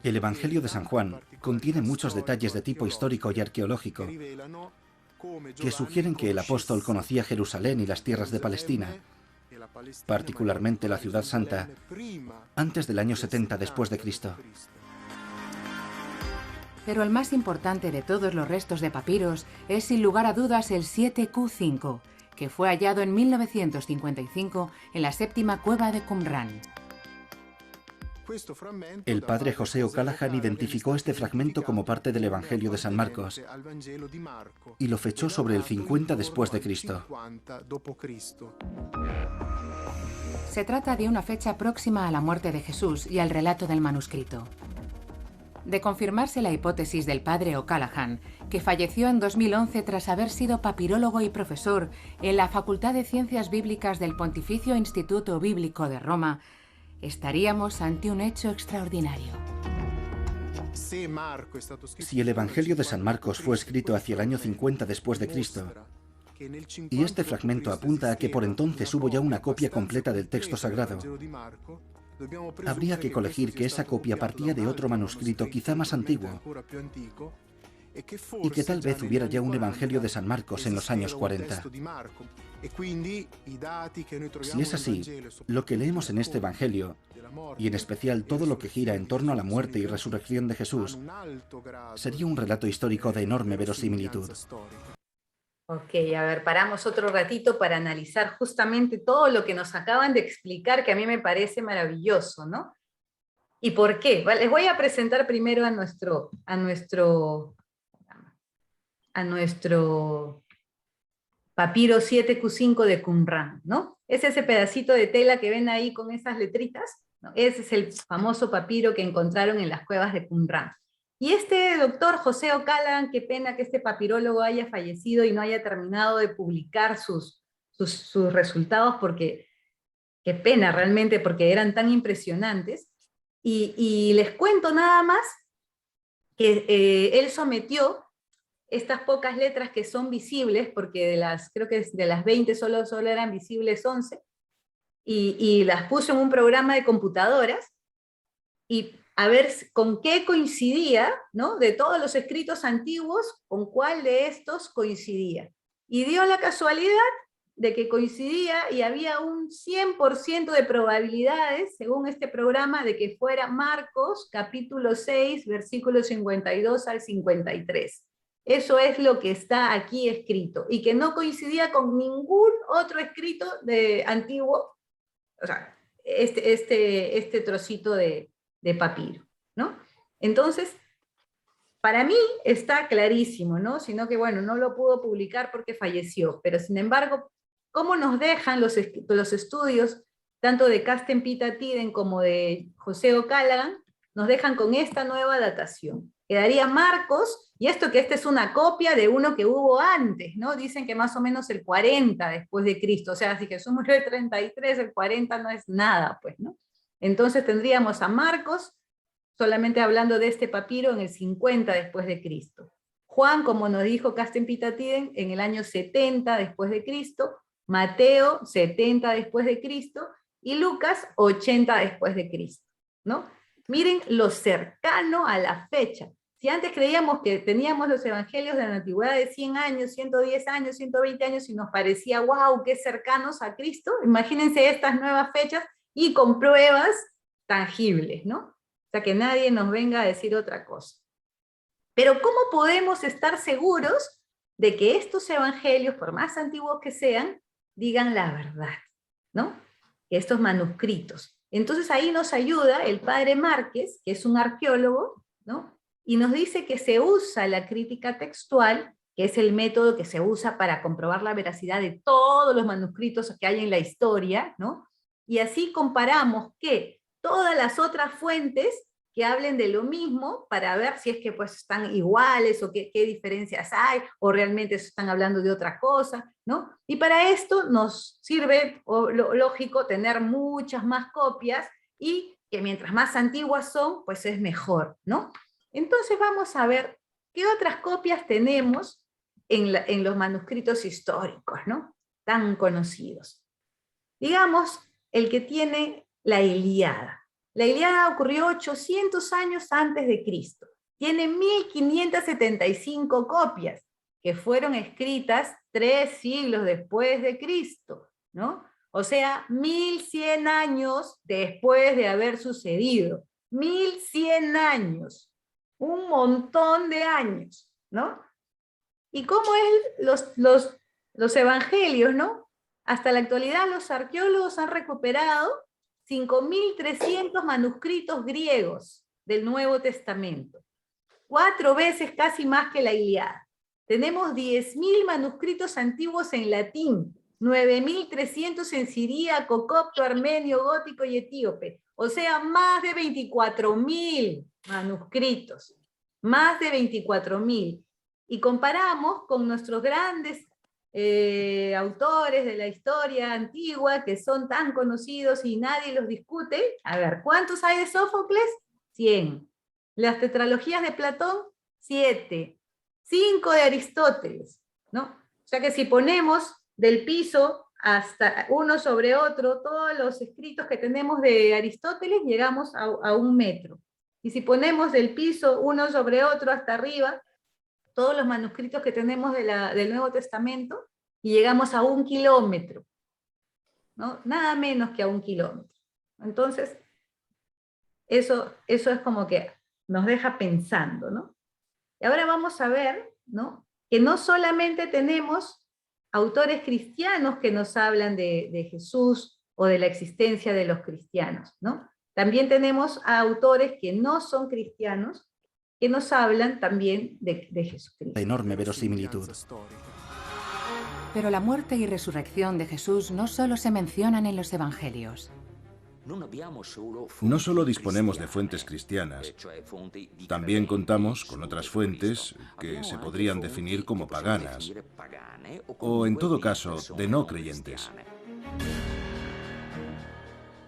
Speaker 7: el Evangelio de San Juan contiene muchos detalles de tipo histórico y arqueológico que sugieren que el apóstol conocía Jerusalén y las tierras de Palestina, particularmente la Ciudad Santa, antes del año 70 después de Cristo.
Speaker 4: Pero el más importante de todos los restos de papiros es sin lugar a dudas el 7Q5, que fue hallado en 1955 en la séptima cueva de Qumran.
Speaker 7: El padre José O'Callaghan identificó este fragmento como parte del Evangelio de San Marcos y lo fechó sobre el 50 después de Cristo.
Speaker 4: Se trata de una fecha próxima a la muerte de Jesús y al relato del manuscrito. De confirmarse la hipótesis del padre O'Callaghan, que falleció en 2011 tras haber sido papirólogo y profesor en la Facultad de Ciencias Bíblicas del Pontificio Instituto Bíblico de Roma, estaríamos ante un hecho extraordinario.
Speaker 7: Si el Evangelio de San Marcos fue escrito hacia el año 50 después de Cristo, y este fragmento apunta a que por entonces hubo ya una copia completa del texto sagrado, habría que colegir que esa copia partía de otro manuscrito quizá más antiguo, y que tal vez hubiera ya un Evangelio de San Marcos en los años 40. Si es así, lo que leemos en este Evangelio, y en especial todo lo que gira en torno a la muerte y resurrección de Jesús, sería un relato histórico de enorme verosimilitud.
Speaker 1: Ok, a ver, paramos otro ratito para analizar justamente todo lo que nos acaban de explicar, que a mí me parece maravilloso, ¿no? ¿Y por qué? Les voy a presentar primero a nuestro papiro 7Q5 de Qumran, ¿no? Es ese pedacito de tela que ven ahí con esas letritas, ¿no? Ese es el famoso papiro que encontraron en las cuevas de Qumran. Y este doctor José O'Callaghan, qué pena que este papirólogo haya fallecido y no haya terminado de publicar sus resultados, porque qué pena realmente, porque eran tan impresionantes. Y les cuento nada más que él sometió estas pocas letras que son visibles, porque creo que de las 20 solo eran visibles 11, y las puso en un programa de computadoras, y a ver con qué coincidía, ¿no? De todos los escritos antiguos, con cuál de estos coincidía. Y dio la casualidad de que coincidía y había un 100% de probabilidades, según este programa, de que fuera Marcos, capítulo 6, versículos 52 al 53. Eso es lo que está aquí escrito, y que no coincidía con ningún otro escrito antiguo, o sea, este trocito de papiro, ¿no? Entonces, para mí está clarísimo, ¿no? Sino que, bueno, no lo pudo publicar porque falleció, pero sin embargo, ¿cómo nos dejan los estudios, tanto de Carsten Peter Tiden como de José O'Callaghan, nos dejan con esta nueva datación? Quedaría Marcos, y esto que esta es una copia de uno que hubo antes, ¿no? Dicen que más o menos el 40 después de Cristo, o sea, si Jesús murió el 33, el 40 no es nada, pues, ¿no? Entonces tendríamos a Marcos, solamente hablando de este papiro, en el 50 después de Cristo. Juan, como nos dijo Carsten Peter Tiden, en el año 70 después de Cristo, Mateo, 70 después de Cristo, y Lucas, 80 después de Cristo, ¿no? Miren lo cercano a la fecha. Si antes creíamos que teníamos los evangelios de la antigüedad de 100 años, 110 años, 120 años, y nos parecía, wow, qué cercanos a Cristo, imagínense estas nuevas fechas, y con pruebas tangibles, ¿no? O sea, que nadie nos venga a decir otra cosa. Pero ¿cómo podemos estar seguros de que estos evangelios, por más antiguos que sean, digan la verdad, ¿no? Que estos manuscritos. Entonces ahí nos ayuda el padre Márquez, que es un arqueólogo, ¿no? Y nos dice que se usa la crítica textual, que es el método que se usa para comprobar la veracidad de todos los manuscritos que hay en la historia, ¿no? Y así comparamos que todas las otras fuentes que hablen de lo mismo, para ver si es que pues están iguales, o qué diferencias hay, o realmente están hablando de otra cosa, ¿no? Y para esto nos sirve, lógico, tener muchas más copias, y que mientras más antiguas son, pues es mejor, ¿no? Entonces vamos a ver qué otras copias tenemos en los manuscritos históricos, ¿no? Tan conocidos. Digamos, el que tiene la Ilíada. La Ilíada ocurrió 800 años antes de Cristo. Tiene 1575 copias, que fueron escritas 3 siglos después de Cristo, ¿no? O sea, 1100 años después de haber sucedido. 1100 años. Un montón de años, ¿no? ¿Y cómo es los evangelios, no? Hasta la actualidad los arqueólogos han recuperado 5.300 manuscritos griegos del Nuevo Testamento, 4 veces casi más que la Ilíada. Tenemos 10.000 manuscritos antiguos en latín, 9.300 en siríaco, copto, armenio, gótico y etíope. O sea, más de 24.000 manuscritos, más de 24.000. Y comparamos con nuestros grandes autores de la historia antigua, que son tan conocidos y nadie los discute. A ver, ¿cuántos hay de Sófocles? 100. Las tetralogías de Platón, 7. 5 de Aristóteles, ¿no? O sea que si ponemos del piso hasta uno sobre otro todos los escritos que tenemos de Aristóteles, llegamos a 1 metro. Y si ponemos del piso uno sobre otro hasta arriba, todos los manuscritos que tenemos del Nuevo Testamento, y llegamos a 1 kilómetro, ¿no? Nada menos que a 1 kilómetro. Entonces, eso es como que nos deja pensando, ¿no? Y ahora vamos a ver, ¿no?, que no solamente tenemos autores cristianos que nos hablan de Jesús o de la existencia de los cristianos, ¿no? También tenemos a autores que no son cristianos, que nos hablan también de Jesucristo.
Speaker 7: Enorme verosimilitud.
Speaker 4: Pero la muerte y resurrección de Jesús no solo se mencionan en los evangelios.
Speaker 8: No solo disponemos de fuentes cristianas, también contamos con otras fuentes que se podrían definir como paganas, o en todo caso, de no creyentes.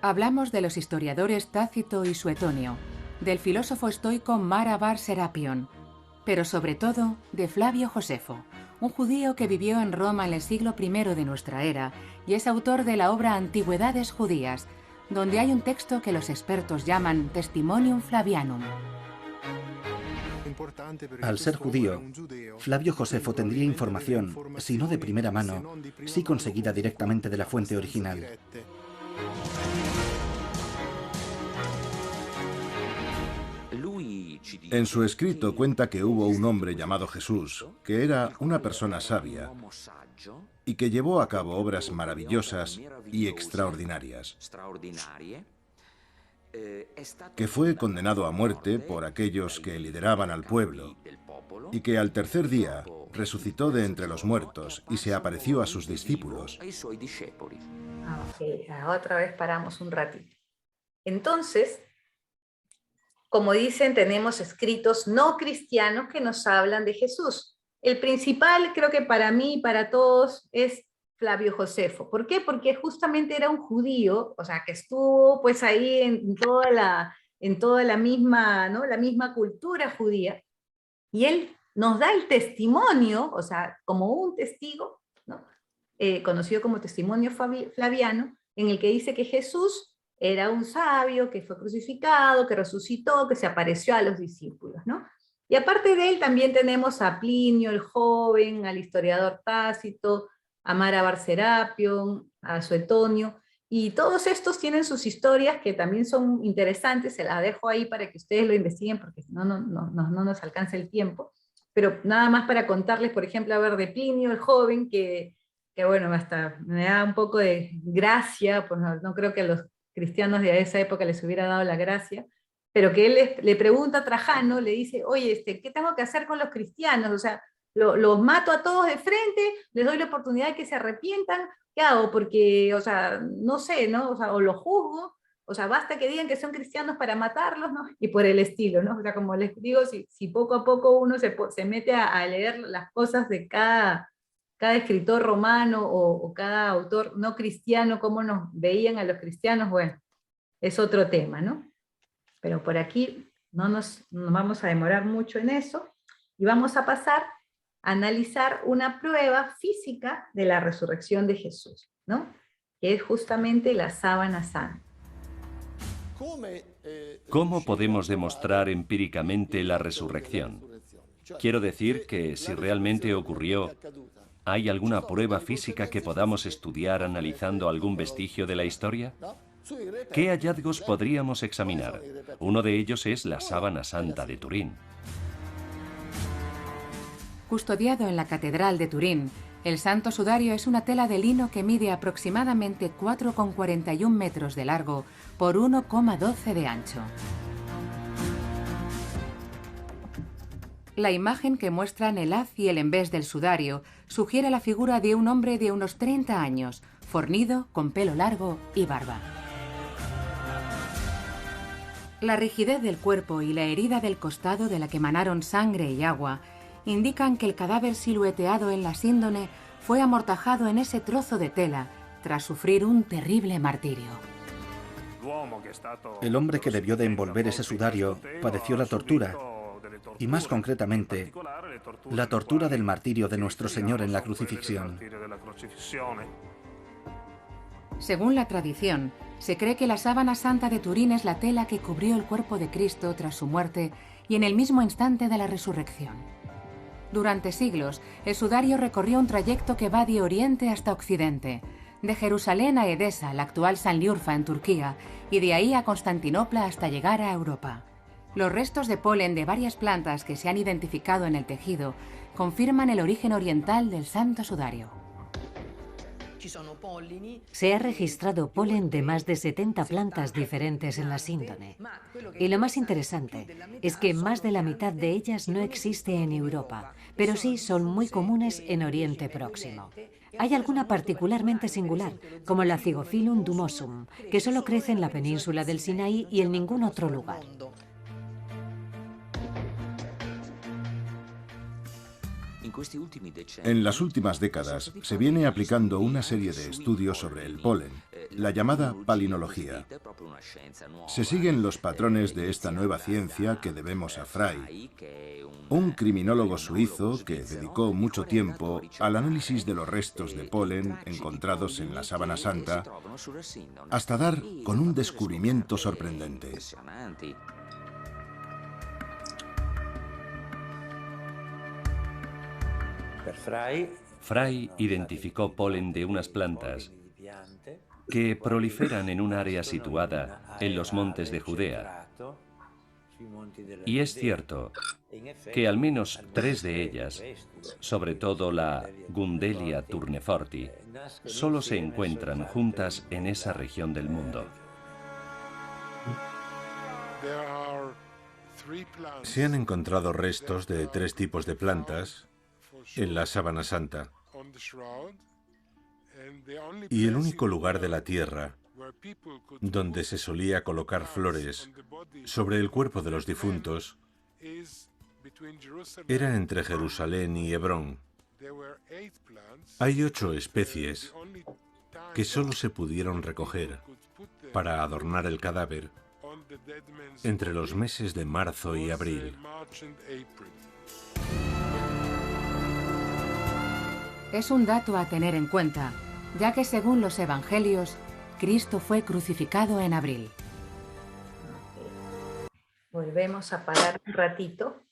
Speaker 4: Hablamos de los historiadores Tácito y Suetonio, del filósofo estoico Mara bar Serapion, pero sobre todo de Flavio Josefo, un judío que vivió en Roma en el siglo I de nuestra era y es autor de la obra Antigüedades Judías, donde hay un texto que los expertos llaman Testimonium Flavianum.
Speaker 7: Al ser judío, Flavio Josefo tendría información, si no de primera mano, sí conseguida directamente de la fuente original.
Speaker 8: En su escrito cuenta que hubo un hombre llamado Jesús, que era una persona sabia y que llevó a cabo obras maravillosas y extraordinarias, que fue condenado a muerte por aquellos que lideraban al pueblo y que al tercer día resucitó de entre los muertos y se apareció a sus discípulos.
Speaker 1: Otra vez paramos un ratito. Entonces, como dicen, tenemos escritos no cristianos que nos hablan de Jesús. El principal, creo que para mí y para todos, es Flavio Josefo. ¿Por qué? Porque justamente era un judío, o sea, que estuvo pues ahí en toda la misma, ¿no?, la misma cultura judía, y él nos da el testimonio, o sea, como un testigo, ¿no?, conocido como testimonio flaviano, en el que dice que Jesús era un sabio, que fue crucificado, que resucitó, que se apareció a los discípulos, ¿no? Y aparte de él también tenemos a Plinio el joven, al historiador Tácito, a Mara bar Serapion, a Suetonio, y todos estos tienen sus historias que también son interesantes. Se las dejo ahí para que ustedes lo investiguen, porque si no, no nos alcanza el tiempo. Pero nada más para contarles, por ejemplo, a ver, de Plinio el joven, que bueno, hasta me da un poco de gracia, pues no creo que a los cristianos de esa época les hubiera dado la gracia, pero que él le pregunta a Trajano, le dice, oye, ¿qué tengo que hacer con los cristianos? O sea, los mato a todos de frente, les doy la oportunidad de que se arrepientan, ¿qué hago? Porque, o sea, no sé, ¿no? O sea, o los juzgo, o sea, basta que digan que son cristianos para matarlos, ¿no? Y por el estilo, ¿no? O sea, como les digo, si poco a poco uno se mete a leer las cosas de cada escritor romano o cada autor no cristiano, cómo nos veían a los cristianos, bueno, es otro tema, ¿no? Pero por aquí no nos vamos a demorar mucho en eso, y vamos a pasar a analizar una prueba física de la resurrección de Jesús, ¿no?, que es justamente la sábana santa.
Speaker 5: ¿Cómo podemos demostrar empíricamente la resurrección? Quiero decir que si realmente ocurrió, ¿hay alguna prueba física que podamos estudiar analizando algún vestigio de la historia? ¿Qué hallazgos podríamos examinar? Uno de ellos es la sábana santa de Turín.
Speaker 4: Custodiado en la Catedral de Turín, El Santo Sudario es una tela de lino que mide aproximadamente 4,41 metros de largo por 1,12 de ancho. La imagen que muestran el haz y el embés del sudario sugiere la figura de un hombre de unos 30 años, fornido, con pelo largo y barba. La rigidez del cuerpo y la herida del costado de la que emanaron sangre y agua indican que el cadáver silueteado en la síndone fue amortajado en ese trozo de tela tras sufrir un terrible martirio.
Speaker 7: El hombre que debió de envolver ese sudario padeció la tortura, y más concretamente, la tortura del martirio de nuestro Señor en la crucifixión.
Speaker 4: Según la tradición, se cree que la sábana santa de Turín es la tela que cubrió el cuerpo de Cristo tras su muerte y en el mismo instante de la resurrección. Durante siglos, el sudario recorrió un trayecto que va de oriente hasta occidente, de Jerusalén a Edesa, la actual Sanliurfa en Turquía, y de ahí a Constantinopla hasta llegar a Europa. Los restos de polen de varias plantas que se han identificado en el tejido confirman el origen oriental del Santo Sudario.
Speaker 6: Se ha registrado polen de más de 70 plantas diferentes en la síndone. Y lo más interesante es que más de la mitad de ellas no existe en Europa, pero sí son muy comunes en Oriente Próximo. Hay alguna particularmente singular, como la Zygophyllum dumosum, que solo crece en la península del Sinaí y en ningún otro lugar.
Speaker 8: En las últimas décadas se viene aplicando una serie de estudios sobre el polen, la llamada palinología. Se siguen los patrones de esta nueva ciencia que debemos a Frey, un criminólogo suizo que dedicó mucho tiempo al análisis de los restos de polen encontrados en la sábana santa, hasta dar con un descubrimiento sorprendente.
Speaker 5: Frey identificó polen de unas plantas que proliferan en un área situada en los montes de Judea. Y es cierto que al menos 3 de ellas, sobre todo la Gundelia turneforti, solo se encuentran juntas en esa región del mundo.
Speaker 9: Se han encontrado restos de 3 tipos de plantas en la sábana santa, y el único lugar de la tierra donde se solía colocar flores sobre el cuerpo de los difuntos era entre Jerusalén y Hebrón. Hay 8 especies que solo se pudieron recoger para adornar el cadáver entre los meses de marzo y abril.
Speaker 4: Es un dato a tener en cuenta, ya que según los evangelios, Cristo fue crucificado en abril.
Speaker 1: Volvemos a parar un ratito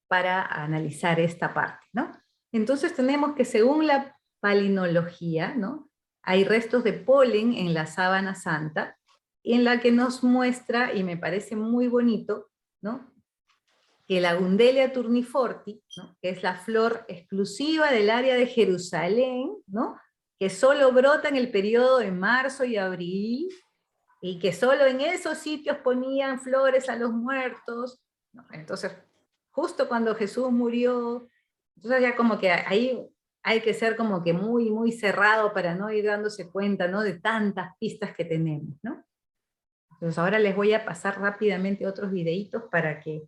Speaker 1: para analizar esta parte, ¿no? Entonces tenemos que según la palinología, ¿no?, hay restos de polen en la sábana santa, en la que nos muestra, y me parece muy bonito, ¿no?, que la Gundelia turniforti, ¿no?, que es la flor exclusiva del área de Jerusalén, ¿no?, que solo brota en el periodo de marzo y abril, y que solo en esos sitios ponían flores a los muertos, ¿no? Entonces, justo cuando Jesús murió, entonces ya como que ahí hay que ser como que muy, muy cerrado para no ir dándose cuenta, ¿no?, de tantas pistas que tenemos, ¿no? Entonces ahora les voy a pasar rápidamente otros videitos para que...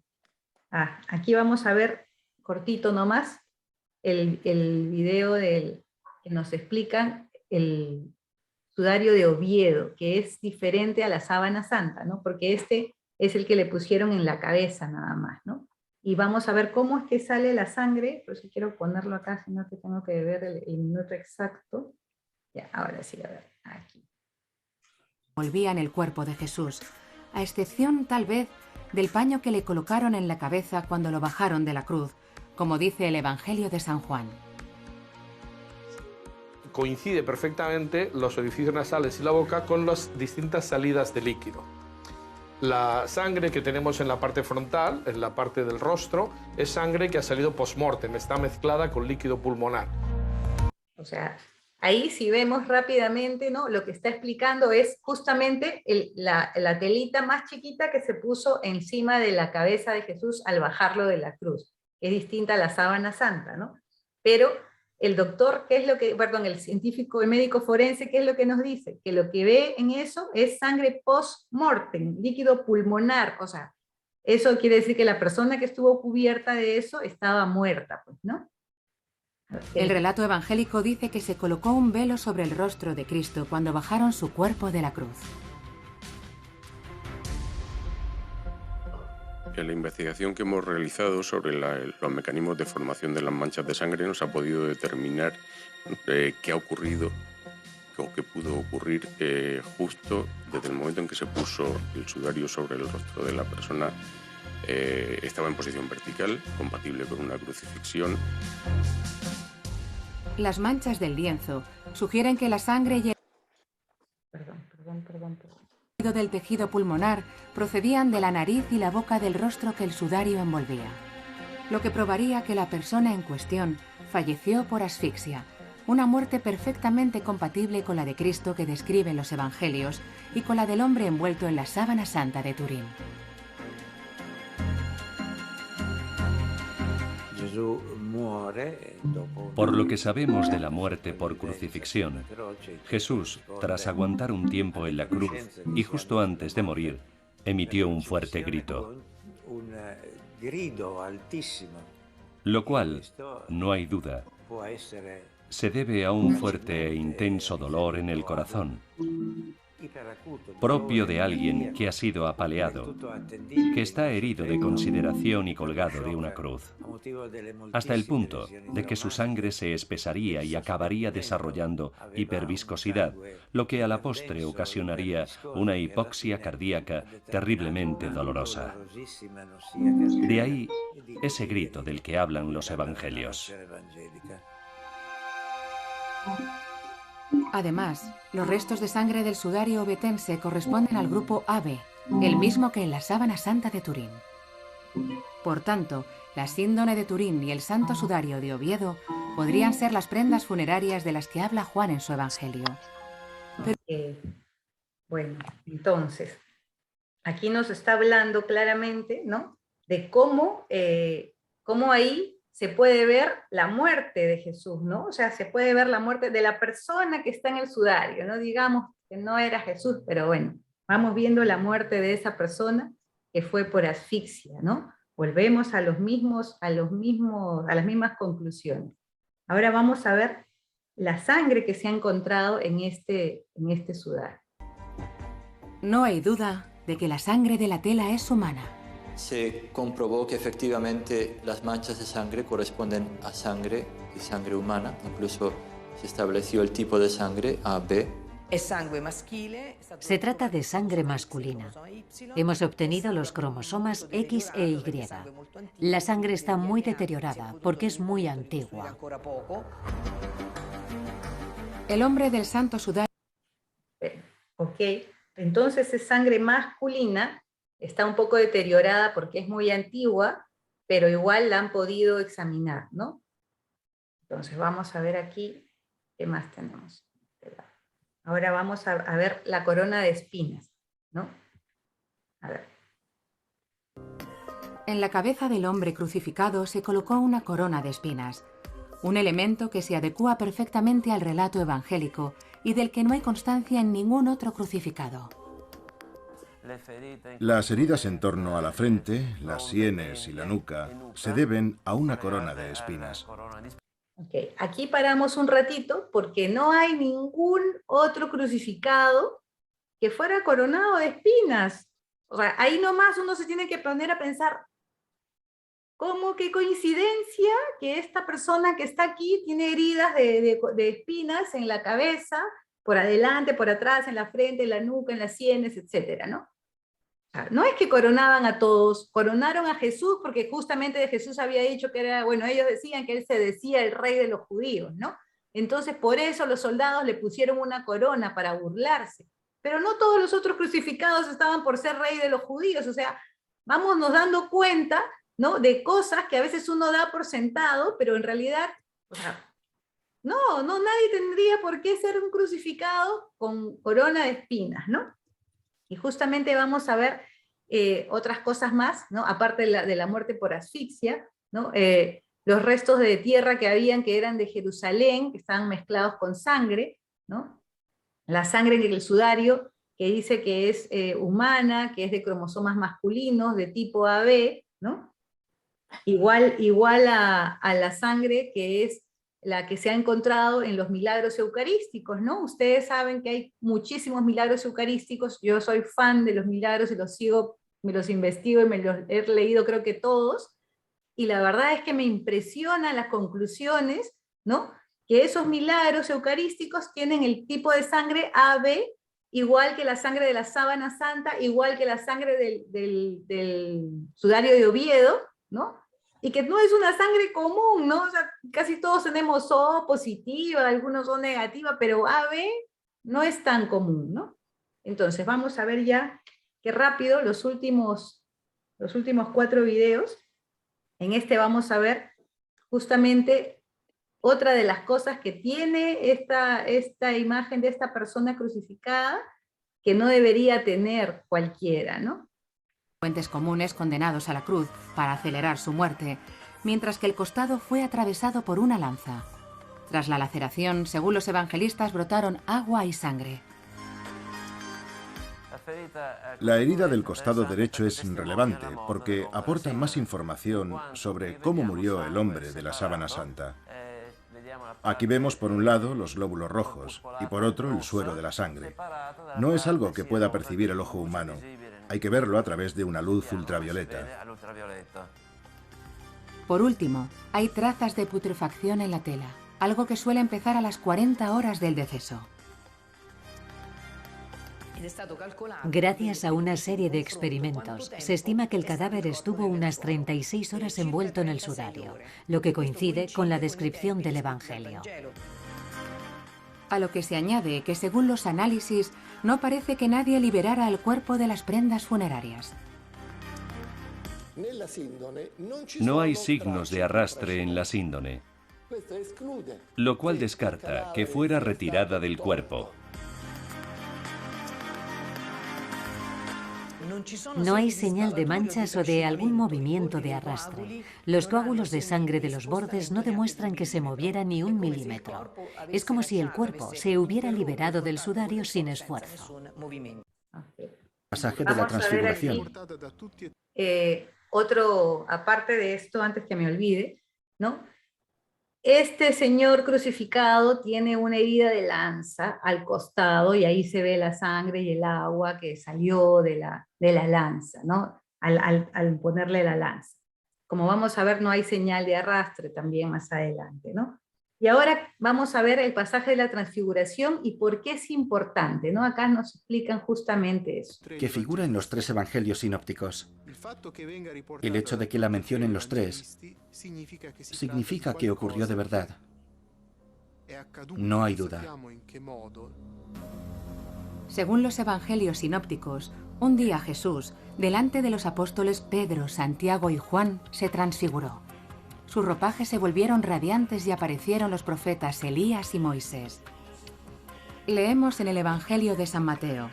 Speaker 1: aquí vamos a ver, cortito nomás, el video que nos explican el sudario de Oviedo, que es diferente a la sábana santa, ¿no?, porque este es el que le pusieron en la cabeza nada más, ¿no? Y vamos a ver cómo es que sale la sangre, por eso quiero ponerlo acá, si no te tengo que ver el minuto exacto. Ya, ahora sí, a ver, aquí.
Speaker 4: Volvían el cuerpo de Jesús, a excepción tal vez del paño que le colocaron en la cabeza cuando lo bajaron de la cruz, como dice el Evangelio de San Juan.
Speaker 10: Coincide perfectamente los orificios nasales y la boca con las distintas salidas de líquido. La sangre que tenemos en la parte frontal, en la parte del rostro, es sangre que ha salido post-mortem, está mezclada con líquido pulmonar.
Speaker 1: O sea, ahí si vemos rápidamente, ¿no? Lo que está explicando es justamente la telita más chiquita que se puso encima de la cabeza de Jesús al bajarlo de la cruz. Es distinta a la sábana santa, ¿no? Pero el doctor, el científico, el médico forense, ¿qué es lo que nos dice? Que lo que ve en eso es sangre post-mortem, líquido pulmonar, o sea, eso quiere decir que la persona que estuvo cubierta de eso estaba muerta, pues, ¿no?
Speaker 4: El relato evangélico dice que se colocó un velo sobre el rostro de Cristo cuando bajaron su cuerpo de la cruz.
Speaker 11: En la investigación que hemos realizado sobre los mecanismos de formación de las manchas de sangre nos ha podido determinar qué ha ocurrido o qué pudo ocurrir justo desde el momento en que se puso el sudario sobre el rostro de la persona. Estaba en posición vertical, compatible con una crucifixión.
Speaker 4: Las manchas del lienzo sugieren que la sangre y el del tejido pulmonar procedían de la nariz y la boca del rostro que el sudario envolvía, lo que probaría que la persona en cuestión falleció por asfixia, una muerte perfectamente compatible con la de Cristo que describen los evangelios y con la del hombre envuelto en la sábana santa de Turín.
Speaker 5: Por lo que sabemos de la muerte por crucifixión, Jesús, tras aguantar un tiempo en la cruz y justo antes de morir, emitió un fuerte grito, lo cual, no hay duda, se debe a un fuerte e intenso dolor en el corazón, propio de alguien que ha sido apaleado, que está herido de consideración y colgado de una cruz, hasta el punto de que su sangre se espesaría y acabaría desarrollando hiperviscosidad, lo que a la postre ocasionaría una hipoxia cardíaca terriblemente dolorosa. De ahí ese grito del que hablan los evangelios.
Speaker 4: Además, los restos de sangre del sudario ovetense corresponden al grupo AB, el mismo que en la sábana santa de Turín. Por tanto, la síndone de Turín y el santo sudario de Oviedo podrían ser las prendas funerarias de las que habla Juan en su evangelio.
Speaker 1: Bueno, entonces, aquí nos está hablando claramente, ¿no?, de cómo ahí se puede ver la muerte de Jesús, ¿no? O sea, se puede ver la muerte de la persona que está en el sudario, ¿no? Digamos que no era Jesús, pero bueno, vamos viendo la muerte de esa persona que fue por asfixia, ¿no? Volvemos a las mismas conclusiones. Ahora vamos a ver la sangre que se ha encontrado en este sudario.
Speaker 4: No hay duda de que la sangre de la tela es humana.
Speaker 12: Se comprobó que efectivamente las manchas de sangre corresponden a sangre y sangre humana. Incluso se estableció el tipo de sangre AB.
Speaker 6: Se trata de sangre masculina. Hemos obtenido los cromosomas X e Y. La sangre está muy deteriorada porque es muy antigua.
Speaker 4: El hombre del santo sudario.
Speaker 1: Ok, entonces es sangre masculina. Está un poco deteriorada porque es muy antigua, pero igual la han podido examinar, ¿no? Entonces vamos a ver aquí, ¿qué más tenemos? Ahora vamos a ver la corona de espinas, ¿no? A ver.
Speaker 4: En la cabeza del hombre crucificado se colocó una corona de espinas, un elemento que se adecúa perfectamente al relato evangélico y del que no hay constancia en ningún otro crucificado.
Speaker 8: Las heridas en torno a la frente, las sienes y la nuca se deben a una corona de espinas.
Speaker 1: Okay. Aquí paramos un ratito porque no hay ningún otro crucificado que fuera coronado de espinas. O sea, ahí nomás uno se tiene que poner a pensar, ¿cómo qué coincidencia que esta persona que está aquí tiene heridas de espinas en la cabeza, por adelante, por atrás, en la frente, en la nuca, en las sienes, etcétera, ¿no? No es que coronaban a todos, coronaron a Jesús porque justamente de Jesús había dicho que era, bueno, ellos decían que él se decía el rey de los judíos, ¿no? Entonces por eso los soldados le pusieron una corona para burlarse. Pero no todos los otros crucificados estaban por ser rey de los judíos, o sea, vámonos dando cuenta, ¿no?, de cosas que a veces uno da por sentado, pero en realidad, o sea, No, nadie tendría por qué ser un crucificado con corona de espinas, ¿no? Y justamente vamos a ver otras cosas más, ¿no? Aparte de la muerte por asfixia, ¿no? Los restos de tierra que habían, que eran de Jerusalén, que estaban mezclados con sangre, ¿no? La sangre en el sudario, que dice que es humana, que es de cromosomas masculinos, de tipo AB, ¿no? Igual a la sangre que es la que se ha encontrado en los milagros eucarísticos, ¿no? Ustedes saben que hay muchísimos milagros eucarísticos, yo soy fan de los milagros y los sigo, me los investigo y me los he leído creo que todos, y la verdad es que me impresionan las conclusiones, ¿no? Que esos milagros eucarísticos tienen el tipo de sangre AB, igual que la sangre de la sábana santa, igual que la sangre del sudario de Oviedo, ¿no? Y que no es una sangre común, ¿no? O sea, casi todos tenemos O positiva, algunos O negativa, pero AB no es tan común, ¿no? Entonces, vamos a ver ya, qué rápido, los últimos 4 videos. En este vamos a ver justamente otra de las cosas que tiene esta imagen de esta persona crucificada, que no debería tener cualquiera, ¿no?
Speaker 4: Fuentes comunes condenados a la cruz para acelerar su muerte, mientras que el costado fue atravesado por una lanza. Tras la laceración, según los evangelistas, brotaron agua y sangre.
Speaker 8: La herida del costado derecho es relevante porque aporta más información sobre cómo murió el hombre de la sábana santa. Aquí vemos por un lado los glóbulos rojos y por otro el suero de la sangre. No es algo que pueda percibir el ojo humano. Hay que verlo a través de una luz ultravioleta.
Speaker 4: Por último, hay trazas de putrefacción en la tela, algo que suele empezar a las 40 horas del deceso.
Speaker 6: Gracias a una serie de experimentos, se estima que el cadáver estuvo unas 36 horas envuelto en el sudario, lo que coincide con la descripción del Evangelio.
Speaker 4: A lo que se añade que, según los análisis, no parece que nadie liberara al cuerpo de las prendas funerarias.
Speaker 5: No hay signos de arrastre en la síndone, lo cual descarta que fuera retirada del cuerpo.
Speaker 6: No hay señal de manchas o de algún movimiento de arrastre. Los coágulos de sangre de los bordes no demuestran que se moviera ni un milímetro. Es como si el cuerpo se hubiera liberado del sudario sin esfuerzo.
Speaker 7: Pasaje de la Transfiguración.
Speaker 1: Otro, aparte de esto, antes que me olvide, ¿no? Este señor crucificado tiene una herida de lanza al costado y ahí se ve la sangre y el agua que salió de la lanza, ¿no? Al ponerle la lanza. Como vamos a ver, no hay señal de arrastre también más adelante, ¿no? Y ahora vamos a ver el pasaje de la Transfiguración y por qué es importante, ¿no? Acá nos explican justamente eso.
Speaker 7: Que figura en los 3 evangelios sinópticos. El hecho de que la mencionen los 3 significa que ocurrió de verdad. No hay duda.
Speaker 4: Según los evangelios sinópticos, un día Jesús, delante de los apóstoles Pedro, Santiago y Juan, se transfiguró. Sus ropajes se volvieron radiantes y aparecieron los profetas Elías y Moisés. Leemos en el Evangelio de San Mateo: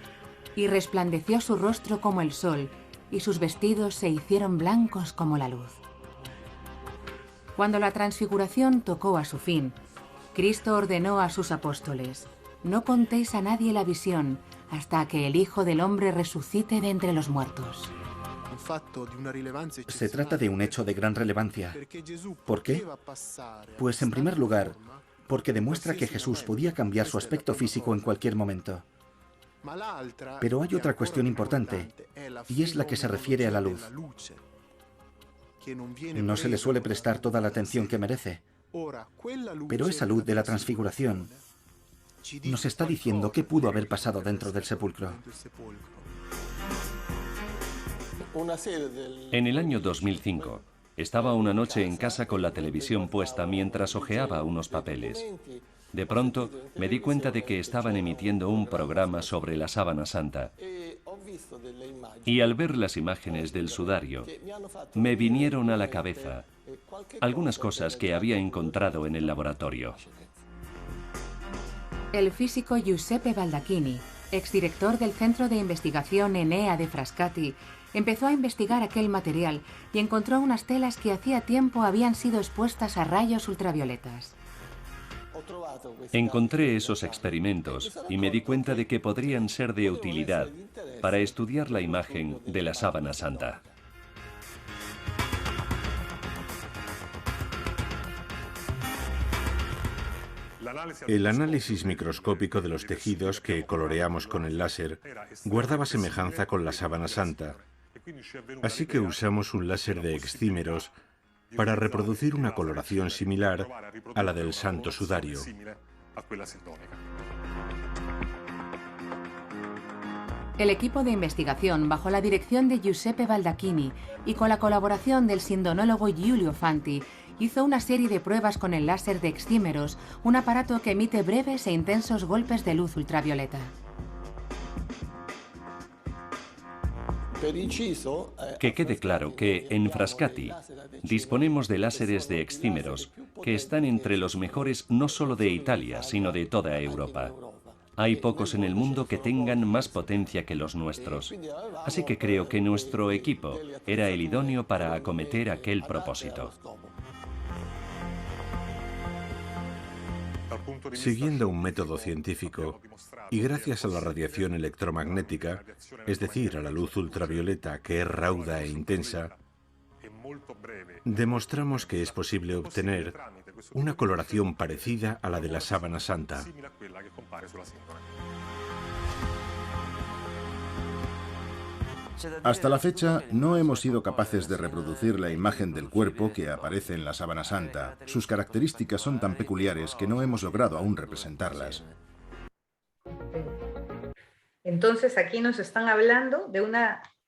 Speaker 4: y resplandeció su rostro como el sol, y sus vestidos se hicieron blancos como la luz. Cuando la transfiguración tocó a su fin, Cristo ordenó a sus apóstoles: no contéis a nadie la visión hasta que el Hijo del Hombre resucite de entre los muertos.
Speaker 7: Se trata de un hecho de gran relevancia. ¿Por qué? Pues en primer lugar, porque demuestra que Jesús podía cambiar su aspecto físico en cualquier momento. Pero hay otra cuestión importante, y es la que se refiere a la luz. No se le suele prestar toda la atención que merece, pero esa luz de la Transfiguración nos está diciendo qué pudo haber pasado dentro del sepulcro.
Speaker 5: En el año 2005, estaba una noche en casa con la televisión puesta mientras hojeaba unos papeles. De pronto, me di cuenta de que estaban emitiendo un programa sobre la sábana santa. Y al ver las imágenes del sudario, me vinieron a la cabeza algunas cosas que había encontrado en el laboratorio.
Speaker 4: El físico Giuseppe Baldacchini, exdirector del Centro de Investigación Enea de Frascati, empezó a investigar aquel material y encontró unas telas que hacía tiempo habían sido expuestas a rayos ultravioletas.
Speaker 5: Encontré esos experimentos y me di cuenta de que podrían ser de utilidad para estudiar la imagen de la sábana santa.
Speaker 9: El análisis microscópico de los tejidos que coloreamos con el láser guardaba semejanza con la sábana santa, así que usamos un láser de excímeros para reproducir una coloración similar a la del Santo Sudario.
Speaker 4: El equipo de investigación, bajo la dirección de Giuseppe Baldacchini y con la colaboración del sindonólogo Giulio Fanti, hizo una serie de pruebas con el láser de excímeros, un aparato que emite breves e intensos golpes de luz ultravioleta.
Speaker 5: Que quede claro que en Frascati disponemos de láseres de excímeros que están entre los mejores no solo de Italia, sino de toda Europa. Hay pocos en el mundo que tengan más potencia que los nuestros. Así que creo que nuestro equipo era el idóneo para acometer aquel propósito.
Speaker 9: Siguiendo un método científico y gracias a la radiación electromagnética, es decir, a la luz ultravioleta que es rauda e intensa, demostramos que es posible obtener una coloración parecida a la de la sábana santa.
Speaker 8: Hasta la fecha, no hemos sido capaces de reproducir la imagen del cuerpo que aparece en la sábana santa. Sus características son tan peculiares que no hemos logrado aún representarlas.
Speaker 1: Entonces aquí nos están hablando de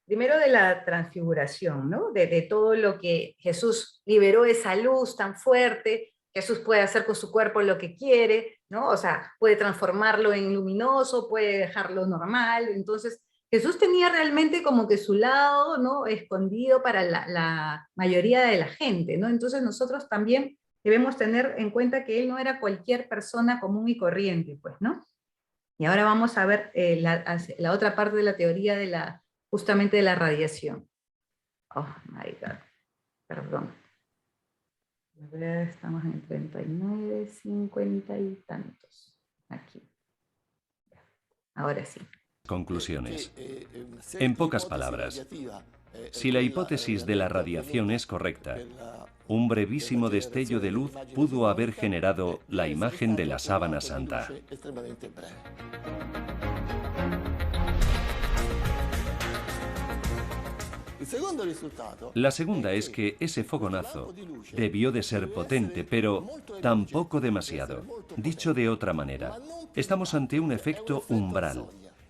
Speaker 1: primero de la transfiguración, ¿no? De todo lo que Jesús liberó, esa luz tan fuerte. Jesús puede hacer con su cuerpo lo que quiere, ¿no? O sea, puede transformarlo en luminoso, puede dejarlo normal. Entonces, Jesús tenía realmente como que su lado, ¿no?, escondido para la mayoría de la gente, ¿no? Entonces nosotros también debemos tener en cuenta que él no era cualquier persona común y corriente, pues, ¿no? Y ahora vamos a ver la otra parte de la teoría justamente de la radiación. Oh, my God. Perdón. A ver, estamos en 39, 50 y tantos. Aquí. Ahora sí.
Speaker 5: Conclusiones. En pocas palabras, si la hipótesis de la radiación es correcta, un brevísimo destello de luz pudo haber generado la imagen de la sábana santa. La segunda es que ese fogonazo debió de ser potente, pero tampoco demasiado. Dicho de otra manera, estamos ante un efecto umbral,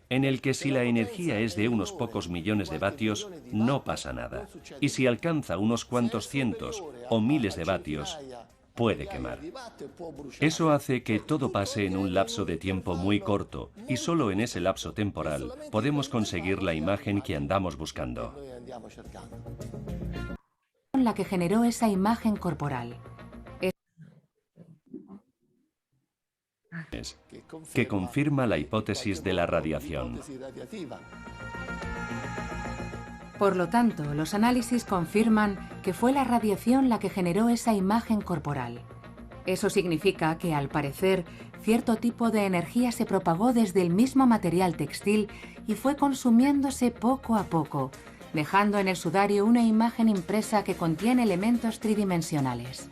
Speaker 5: en el que si la energía es de unos pocos millones de vatios, no pasa nada. Y si alcanza unos cuantos cientos o miles de vatios, puede quemar. Eso hace que todo pase en un lapso de tiempo muy corto, y solo en ese lapso temporal podemos conseguir la imagen que andamos buscando.
Speaker 4: La que generó esa imagen corporal.
Speaker 5: Que confirma la hipótesis de la radiación.
Speaker 4: Por lo tanto, los análisis confirman que fue la radiación la que generó esa imagen corporal. Eso significa que, al parecer, cierto tipo de energía se propagó desde el mismo material textil y fue consumiéndose poco a poco, dejando en el sudario una imagen impresa que contiene elementos tridimensionales.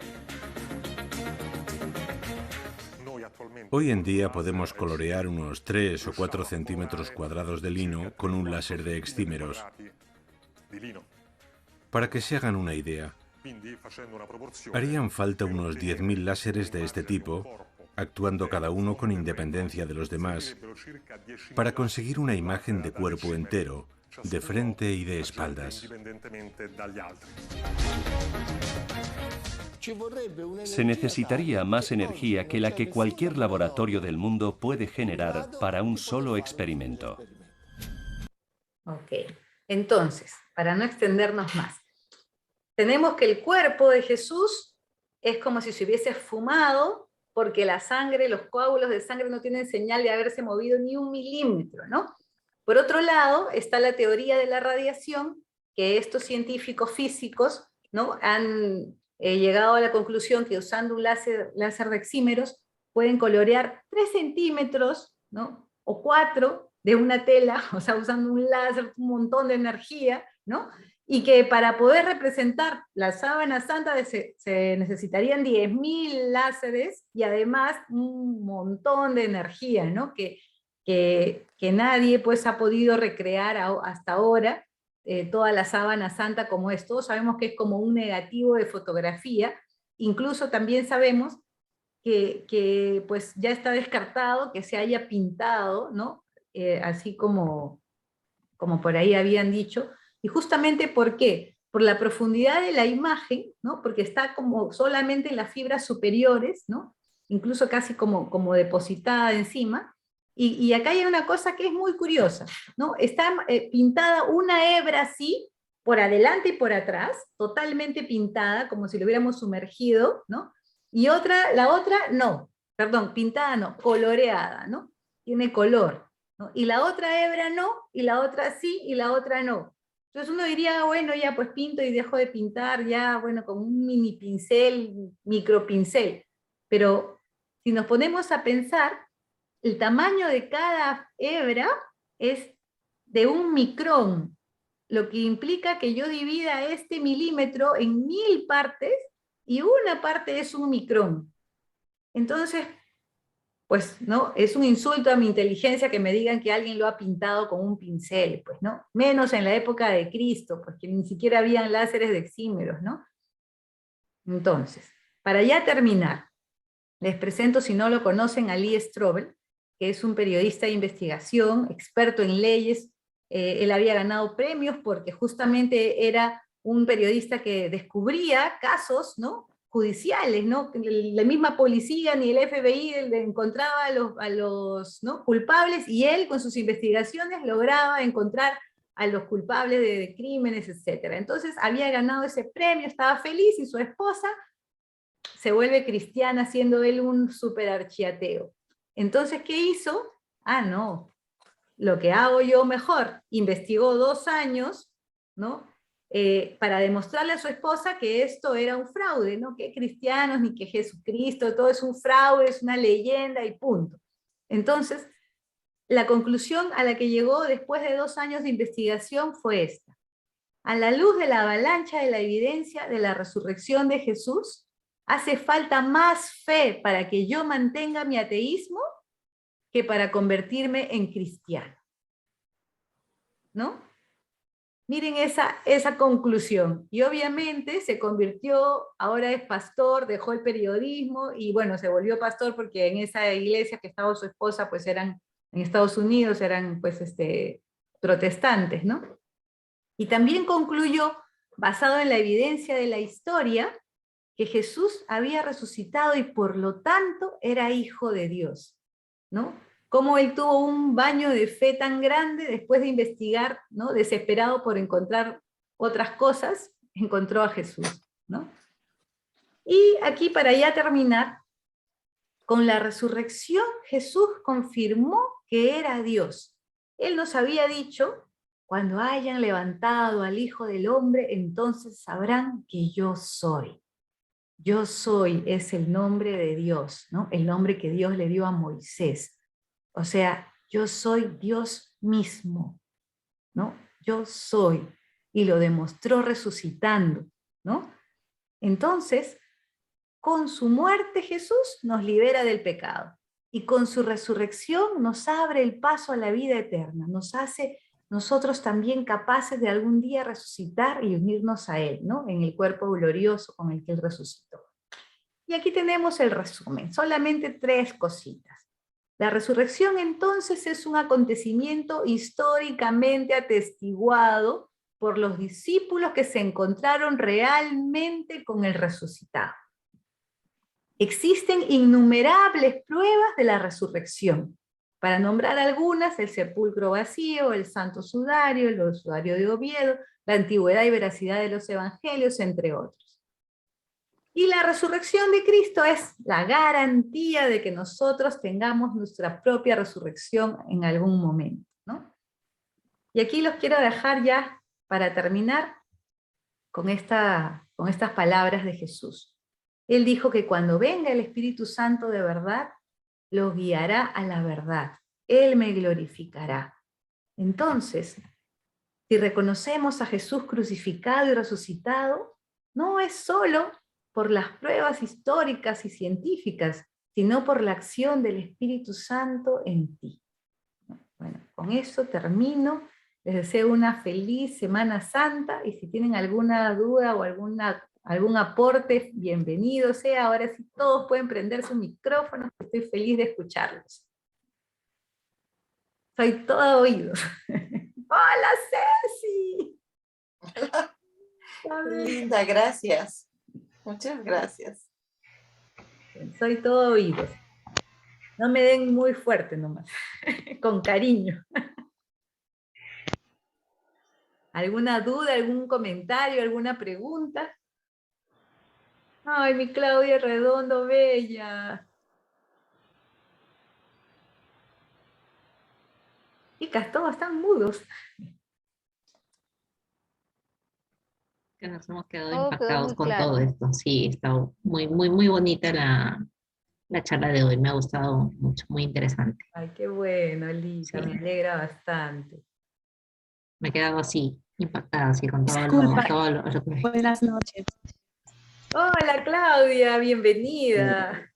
Speaker 9: Hoy en día podemos colorear unos 3 o 4 centímetros cuadrados de lino con un láser de excímeros. Para que se hagan una idea, harían falta unos 10.000 láseres de este tipo, actuando cada uno con independencia de los demás, para conseguir una imagen de cuerpo entero, de frente y de espaldas.
Speaker 5: Se necesitaría más energía que la que cualquier laboratorio del mundo puede generar para un solo experimento.
Speaker 1: Ok, entonces, para no extendernos más, tenemos que el cuerpo de Jesús es como si se hubiese fumado porque la sangre, los coágulos de sangre no tienen señal de haberse movido ni 1 milímetro, ¿no? Por otro lado, está la teoría de la radiación, que estos científicos físicos, ¿no?, han llegado a la conclusión que usando un láser dexímeros pueden colorear 3 centímetros, ¿no?, o 4 de una tela, o sea, usando un láser, un montón de energía, ¿no? Y que para poder representar la sábana santa se necesitarían 10.000 láseres y además un montón de energía, ¿no?, que nadie pues ha podido recrear hasta ahora toda la sábana santa como es. Todos sabemos que es como un negativo de fotografía, incluso también sabemos que pues ya está descartado que se haya pintado, ¿no? Así como por ahí habían dicho, y justamente ¿por qué? Por la profundidad de la imagen, ¿no? Porque está como solamente en las fibras superiores, ¿no? Incluso casi como depositada encima, y acá hay una cosa que es muy curiosa, ¿no? Está pintada una hebra así, por adelante y por atrás, totalmente pintada, como si lo hubiéramos sumergido, ¿no? Y la otra no, perdón, pintada no, coloreada, ¿no? Tiene color, ¿no? Y la otra hebra no, y la otra sí, y la otra no. Entonces uno diría, bueno, ya pues pinto y dejo de pintar, ya, bueno, con un mini pincel, micro pincel. Pero si nos ponemos a pensar, el tamaño de cada hebra es de 1 micrón, lo que implica que yo divida este milímetro en 1000 partes, y una parte es 1 micrón. Entonces, pues, ¿no? Es un insulto a mi inteligencia que me digan que alguien lo ha pintado con un pincel, pues, ¿no? Menos en la época de Cristo, pues, que ni siquiera habían láseres dexímeros, ¿no? Entonces, para ya terminar, les presento, si no lo conocen, a Lee Strobel, que es un periodista de investigación, experto en leyes. Él había ganado premios porque justamente era un periodista que descubría casos, ¿no?, judiciales, ¿no? La misma policía ni el FBI encontraba a los ¿no?, culpables, y él con sus investigaciones lograba encontrar a los culpables de crímenes, etc. Entonces había ganado ese premio, estaba feliz, y su esposa se vuelve cristiana, siendo él un super archiateo. Entonces, ¿qué hizo? Ah, no, lo que hago yo mejor. Investigó 2 años, ¿no?, para demostrarle a su esposa que esto era un fraude, ¿no?, que cristianos, ni que Jesucristo, todo es un fraude, es una leyenda y punto. Entonces, la conclusión a la que llegó después de 2 años de investigación fue esta: a la luz de la avalancha de la evidencia de la resurrección de Jesús, hace falta más fe para que yo mantenga mi ateísmo que para convertirme en cristiano, ¿no? Miren esa conclusión. Y obviamente se convirtió, ahora es pastor, dejó el periodismo, y bueno, se volvió pastor porque en esa iglesia que estaba su esposa, pues eran, en Estados Unidos, eran pues protestantes, ¿no? Y también concluyó, basado en la evidencia de la historia, que Jesús había resucitado y por lo tanto era hijo de Dios, ¿no? Cómo él tuvo un baño de fe tan grande después de investigar, ¿no?, desesperado por encontrar otras cosas, encontró a Jesús, ¿no? Y aquí, para ya terminar, con la resurrección Jesús confirmó que era Dios. Él nos había dicho: cuando hayan levantado al Hijo del Hombre, entonces sabrán que yo soy. Yo soy es el nombre de Dios, ¿no?, el nombre que Dios le dio a Moisés. O sea, yo soy Dios mismo, ¿no? Yo soy, y lo demostró resucitando, ¿no? Entonces, con su muerte Jesús nos libera del pecado, y con su resurrección nos abre el paso a la vida eterna, nos hace nosotros también capaces de algún día resucitar y unirnos a Él, ¿no?, en el cuerpo glorioso con el que Él resucitó. Y aquí tenemos el resumen, solamente 3 cositas. La resurrección entonces es un acontecimiento históricamente atestiguado por los discípulos que se encontraron realmente con el resucitado. Existen innumerables pruebas de la resurrección. Para nombrar algunas: el sepulcro vacío, el santo sudario, el sudario de Oviedo, la antigüedad y veracidad de los evangelios, entre otros. Y la resurrección de Cristo es la garantía de que nosotros tengamos nuestra propia resurrección en algún momento, ¿no? Y aquí los quiero dejar ya para terminar con estas palabras de Jesús. Él dijo que cuando venga el Espíritu Santo de verdad, los guiará a la verdad. Él me glorificará. Entonces, si reconocemos a Jesús crucificado y resucitado, no es solo por las pruebas históricas y científicas, sino por la acción del Espíritu Santo en ti. Bueno, con eso termino. Les deseo una feliz Semana Santa, y si tienen alguna duda o algún aporte, bienvenido sea. Ahora sí todos pueden prender su micrófono, estoy feliz de escucharlos. Soy todo oídos. ¡Hola, Ceci!
Speaker 2: Linda, gracias. Muchas gracias.
Speaker 1: Soy todo oídos. No me den muy fuerte nomás, con cariño. ¿Alguna duda, algún comentario, alguna pregunta? Ay, mi Claudia Redondo, bella. Chicas, todos están mudos.
Speaker 13: Que nos hemos quedado
Speaker 3: Todo quedó
Speaker 13: impactados
Speaker 3: muy
Speaker 13: con
Speaker 3: claro.
Speaker 13: todo esto. Sí, está muy bonita la charla de hoy. Me ha gustado mucho, muy interesante.
Speaker 1: Ay, qué bueno, Lisa,
Speaker 13: Sí.
Speaker 1: me alegra bastante.
Speaker 13: Me he quedado así, impactada, así con todo
Speaker 14: Disculpa.
Speaker 13: lo que...
Speaker 14: Buenas noches.
Speaker 1: Hola, Claudia, bienvenida.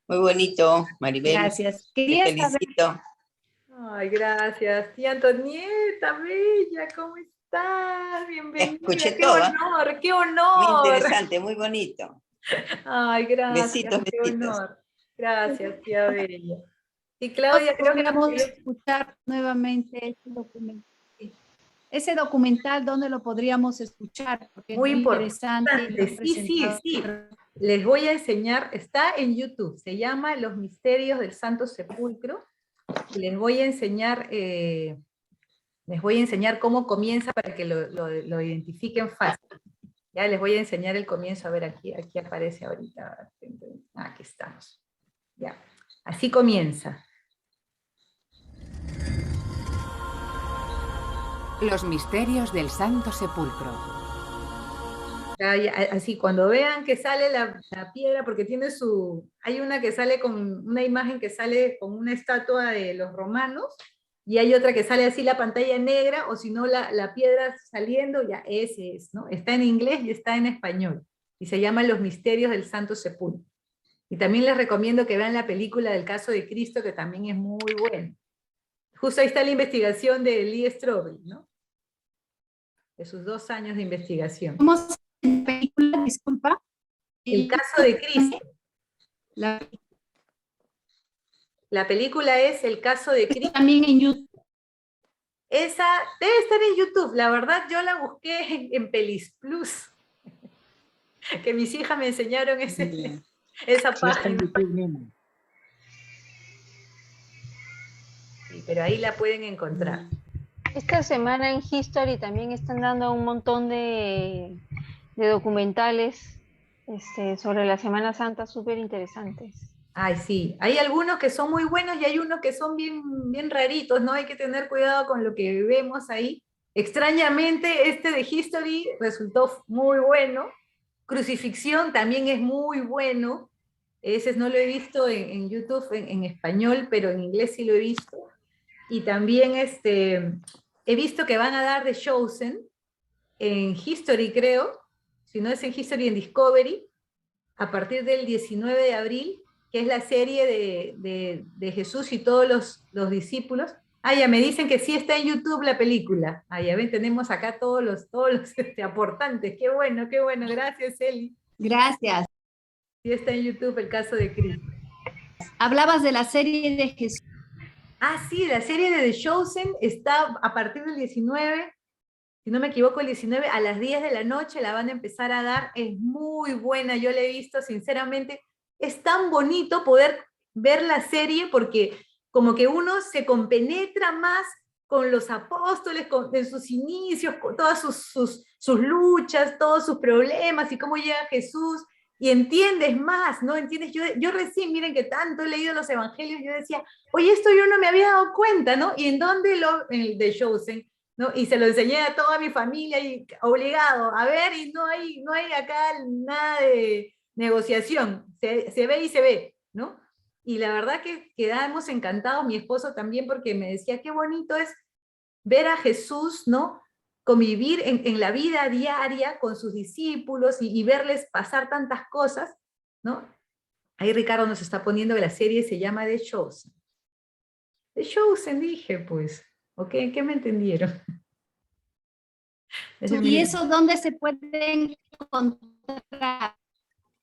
Speaker 2: Muy bonito, Maribel.
Speaker 14: Gracias.
Speaker 2: Te
Speaker 14: Quería saber,
Speaker 2: felicito.
Speaker 1: Ay, gracias. Tía Antonieta, bella, ¿cómo estás? Bienvenida.
Speaker 2: Escuché
Speaker 1: ¡Qué
Speaker 2: todo, ¿eh?
Speaker 1: honor, qué
Speaker 2: Muy
Speaker 1: honor!
Speaker 2: interesante, muy bonito.
Speaker 1: Ay, gracias,
Speaker 2: Besitos,
Speaker 1: qué
Speaker 2: besitos.
Speaker 1: honor. Gracias, tía bella. Y Claudia, creo que
Speaker 14: podríamos
Speaker 1: nos-
Speaker 14: escuchar nuevamente ese documental. Ese documental, ¿dónde lo podríamos escuchar? Porque es
Speaker 1: muy
Speaker 14: muy
Speaker 1: importante.
Speaker 14: interesante.
Speaker 1: Sí. Les voy a enseñar, está en YouTube, se llama Los Misterios del Santo Sepulcro. Les voy a enseñar cómo comienza para que lo identifiquen fácil. Ya les voy a enseñar el comienzo, a ver, aquí aparece ahorita. Aquí estamos. Ya, así comienza.
Speaker 4: Los misterios del Santo Sepulcro.
Speaker 1: Así, cuando vean que sale la piedra, porque hay una que sale con una imagen que sale con una estatua de los romanos, y hay otra que sale así la pantalla negra, o si no la piedra saliendo, ya ese es, ¿no? Está en inglés y está en español, y se llama Los Misterios del Santo Sepulcro. Y también les recomiendo que vean la película del caso de Cristo, que también es muy buena. Justo ahí está la investigación de Lee Strobel, ¿no? De sus 2 años de investigación.
Speaker 14: ¿Cómo se llama la película? Disculpa.
Speaker 1: El caso de Cristo. La película es El caso de Cristo.
Speaker 14: También en YouTube.
Speaker 1: Esa debe estar en YouTube. La verdad, yo la busqué en Pelis Plus. Que mis hijas me enseñaron esa página. Sí, pero ahí la pueden encontrar.
Speaker 3: Esta semana en History también están dando un montón de documentales sobre la Semana Santa súper interesantes.
Speaker 1: Ay, sí. Hay algunos que son muy buenos y hay unos que son bien raritos, ¿no? Hay que tener cuidado con lo que vemos ahí. Extrañamente, este de History resultó muy bueno. Crucifixión también es muy bueno. Ese no lo he visto en YouTube en español, pero en inglés sí lo he visto. Y también he visto que van a dar The Chosen en History, creo, si no es en History, en Discovery, a partir del 19 de abril, que es la serie de Jesús y todos los discípulos. Ah, ya me dicen que sí está en YouTube la película. Ah, ya ven, tenemos acá todos los aportantes. Qué bueno, gracias, Eli.
Speaker 14: Gracias.
Speaker 1: Sí está en YouTube el caso de Cristo.
Speaker 14: Hablabas de la serie de Jesús.
Speaker 1: Ah, sí, la serie de The Chosen está a partir del 19, si no me equivoco, el 19 a las 10 de la noche la van a empezar a dar. Es muy buena, yo la he visto, sinceramente. Es tan bonito poder ver la serie porque como que uno se compenetra más con los apóstoles, en sus inicios, con todas sus luchas, todos sus problemas y cómo llega Jesús. y entiendes más, ¿no? Entiendes, yo recién, miren que tanto he leído los evangelios, yo decía, oye, esto yo no me había dado cuenta, ¿no? ¿Y en dónde en el de Chosen, ¿no? Y se lo enseñé a toda mi familia y obligado, a ver, y no hay acá nada de negociación, se ve y se ve, ¿no? Y la verdad que quedamos encantados, mi esposo también, porque me decía, qué bonito es ver a Jesús, ¿no? Convivir en la vida diaria con sus discípulos y verles pasar tantas cosas, ¿no? Ahí Ricardo nos está poniendo que la serie se llama The Chosen. The Chosen, dije, pues. ¿Ok? ¿Qué me entendieron?
Speaker 14: ¿Y eso dónde se puede encontrar?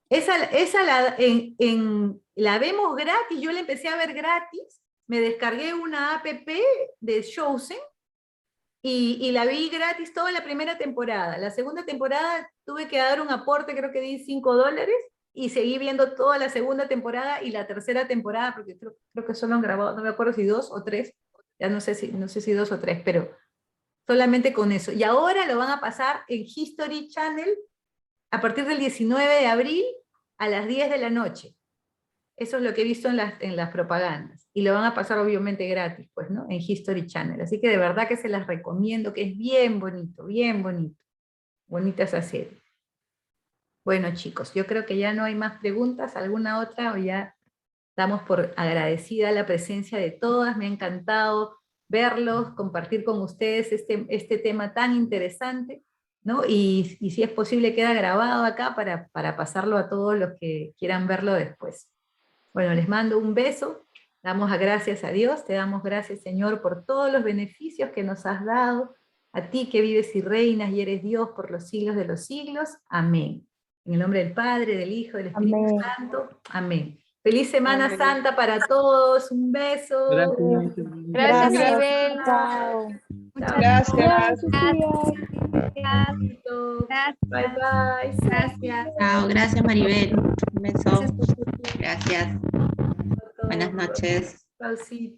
Speaker 1: Esa la vemos gratis, yo la empecé a ver gratis, me descargué una app de Chosen, y la vi gratis toda la primera temporada. La segunda temporada tuve que dar un aporte, creo que di $5, y seguí viendo toda la segunda temporada y la tercera temporada, porque creo que solo han grabado, no me acuerdo si 2 o 3, ya no sé si 2 o 3, pero solamente con eso. Y ahora lo van a pasar en History Channel a partir del 19 de abril a las 10 de la noche. Eso es lo que he visto en las propagandas. Y lo van a pasar obviamente gratis, pues, ¿no? En History Channel. Así que de verdad que se las recomiendo, que es bien bonito, bien bonito. Bonita esa serie. Bueno, chicos, yo creo que ya no hay más preguntas. ¿Alguna otra? O ya damos por agradecida la presencia de todas. Me ha encantado verlos, compartir con ustedes este tema tan interesante, ¿no? Y si es posible queda grabado acá para pasarlo a todos los que quieran verlo después. Bueno, les mando un beso, damos gracias a Dios, te damos gracias, Señor, por todos los beneficios que nos has dado, a ti que vives y reinas y eres Dios por los siglos de los siglos. Amén. En el nombre del Padre, del Hijo, del Espíritu Santo. Amén. Feliz Semana Santa para todos, un beso.
Speaker 3: Gracias, Maribel.
Speaker 14: Muchas
Speaker 15: Gracias.
Speaker 1: Bye, bye.
Speaker 14: Gracias.
Speaker 13: Chao, gracias Maribel. Un beso. Gracias. Buenas noches.
Speaker 1: Pausita.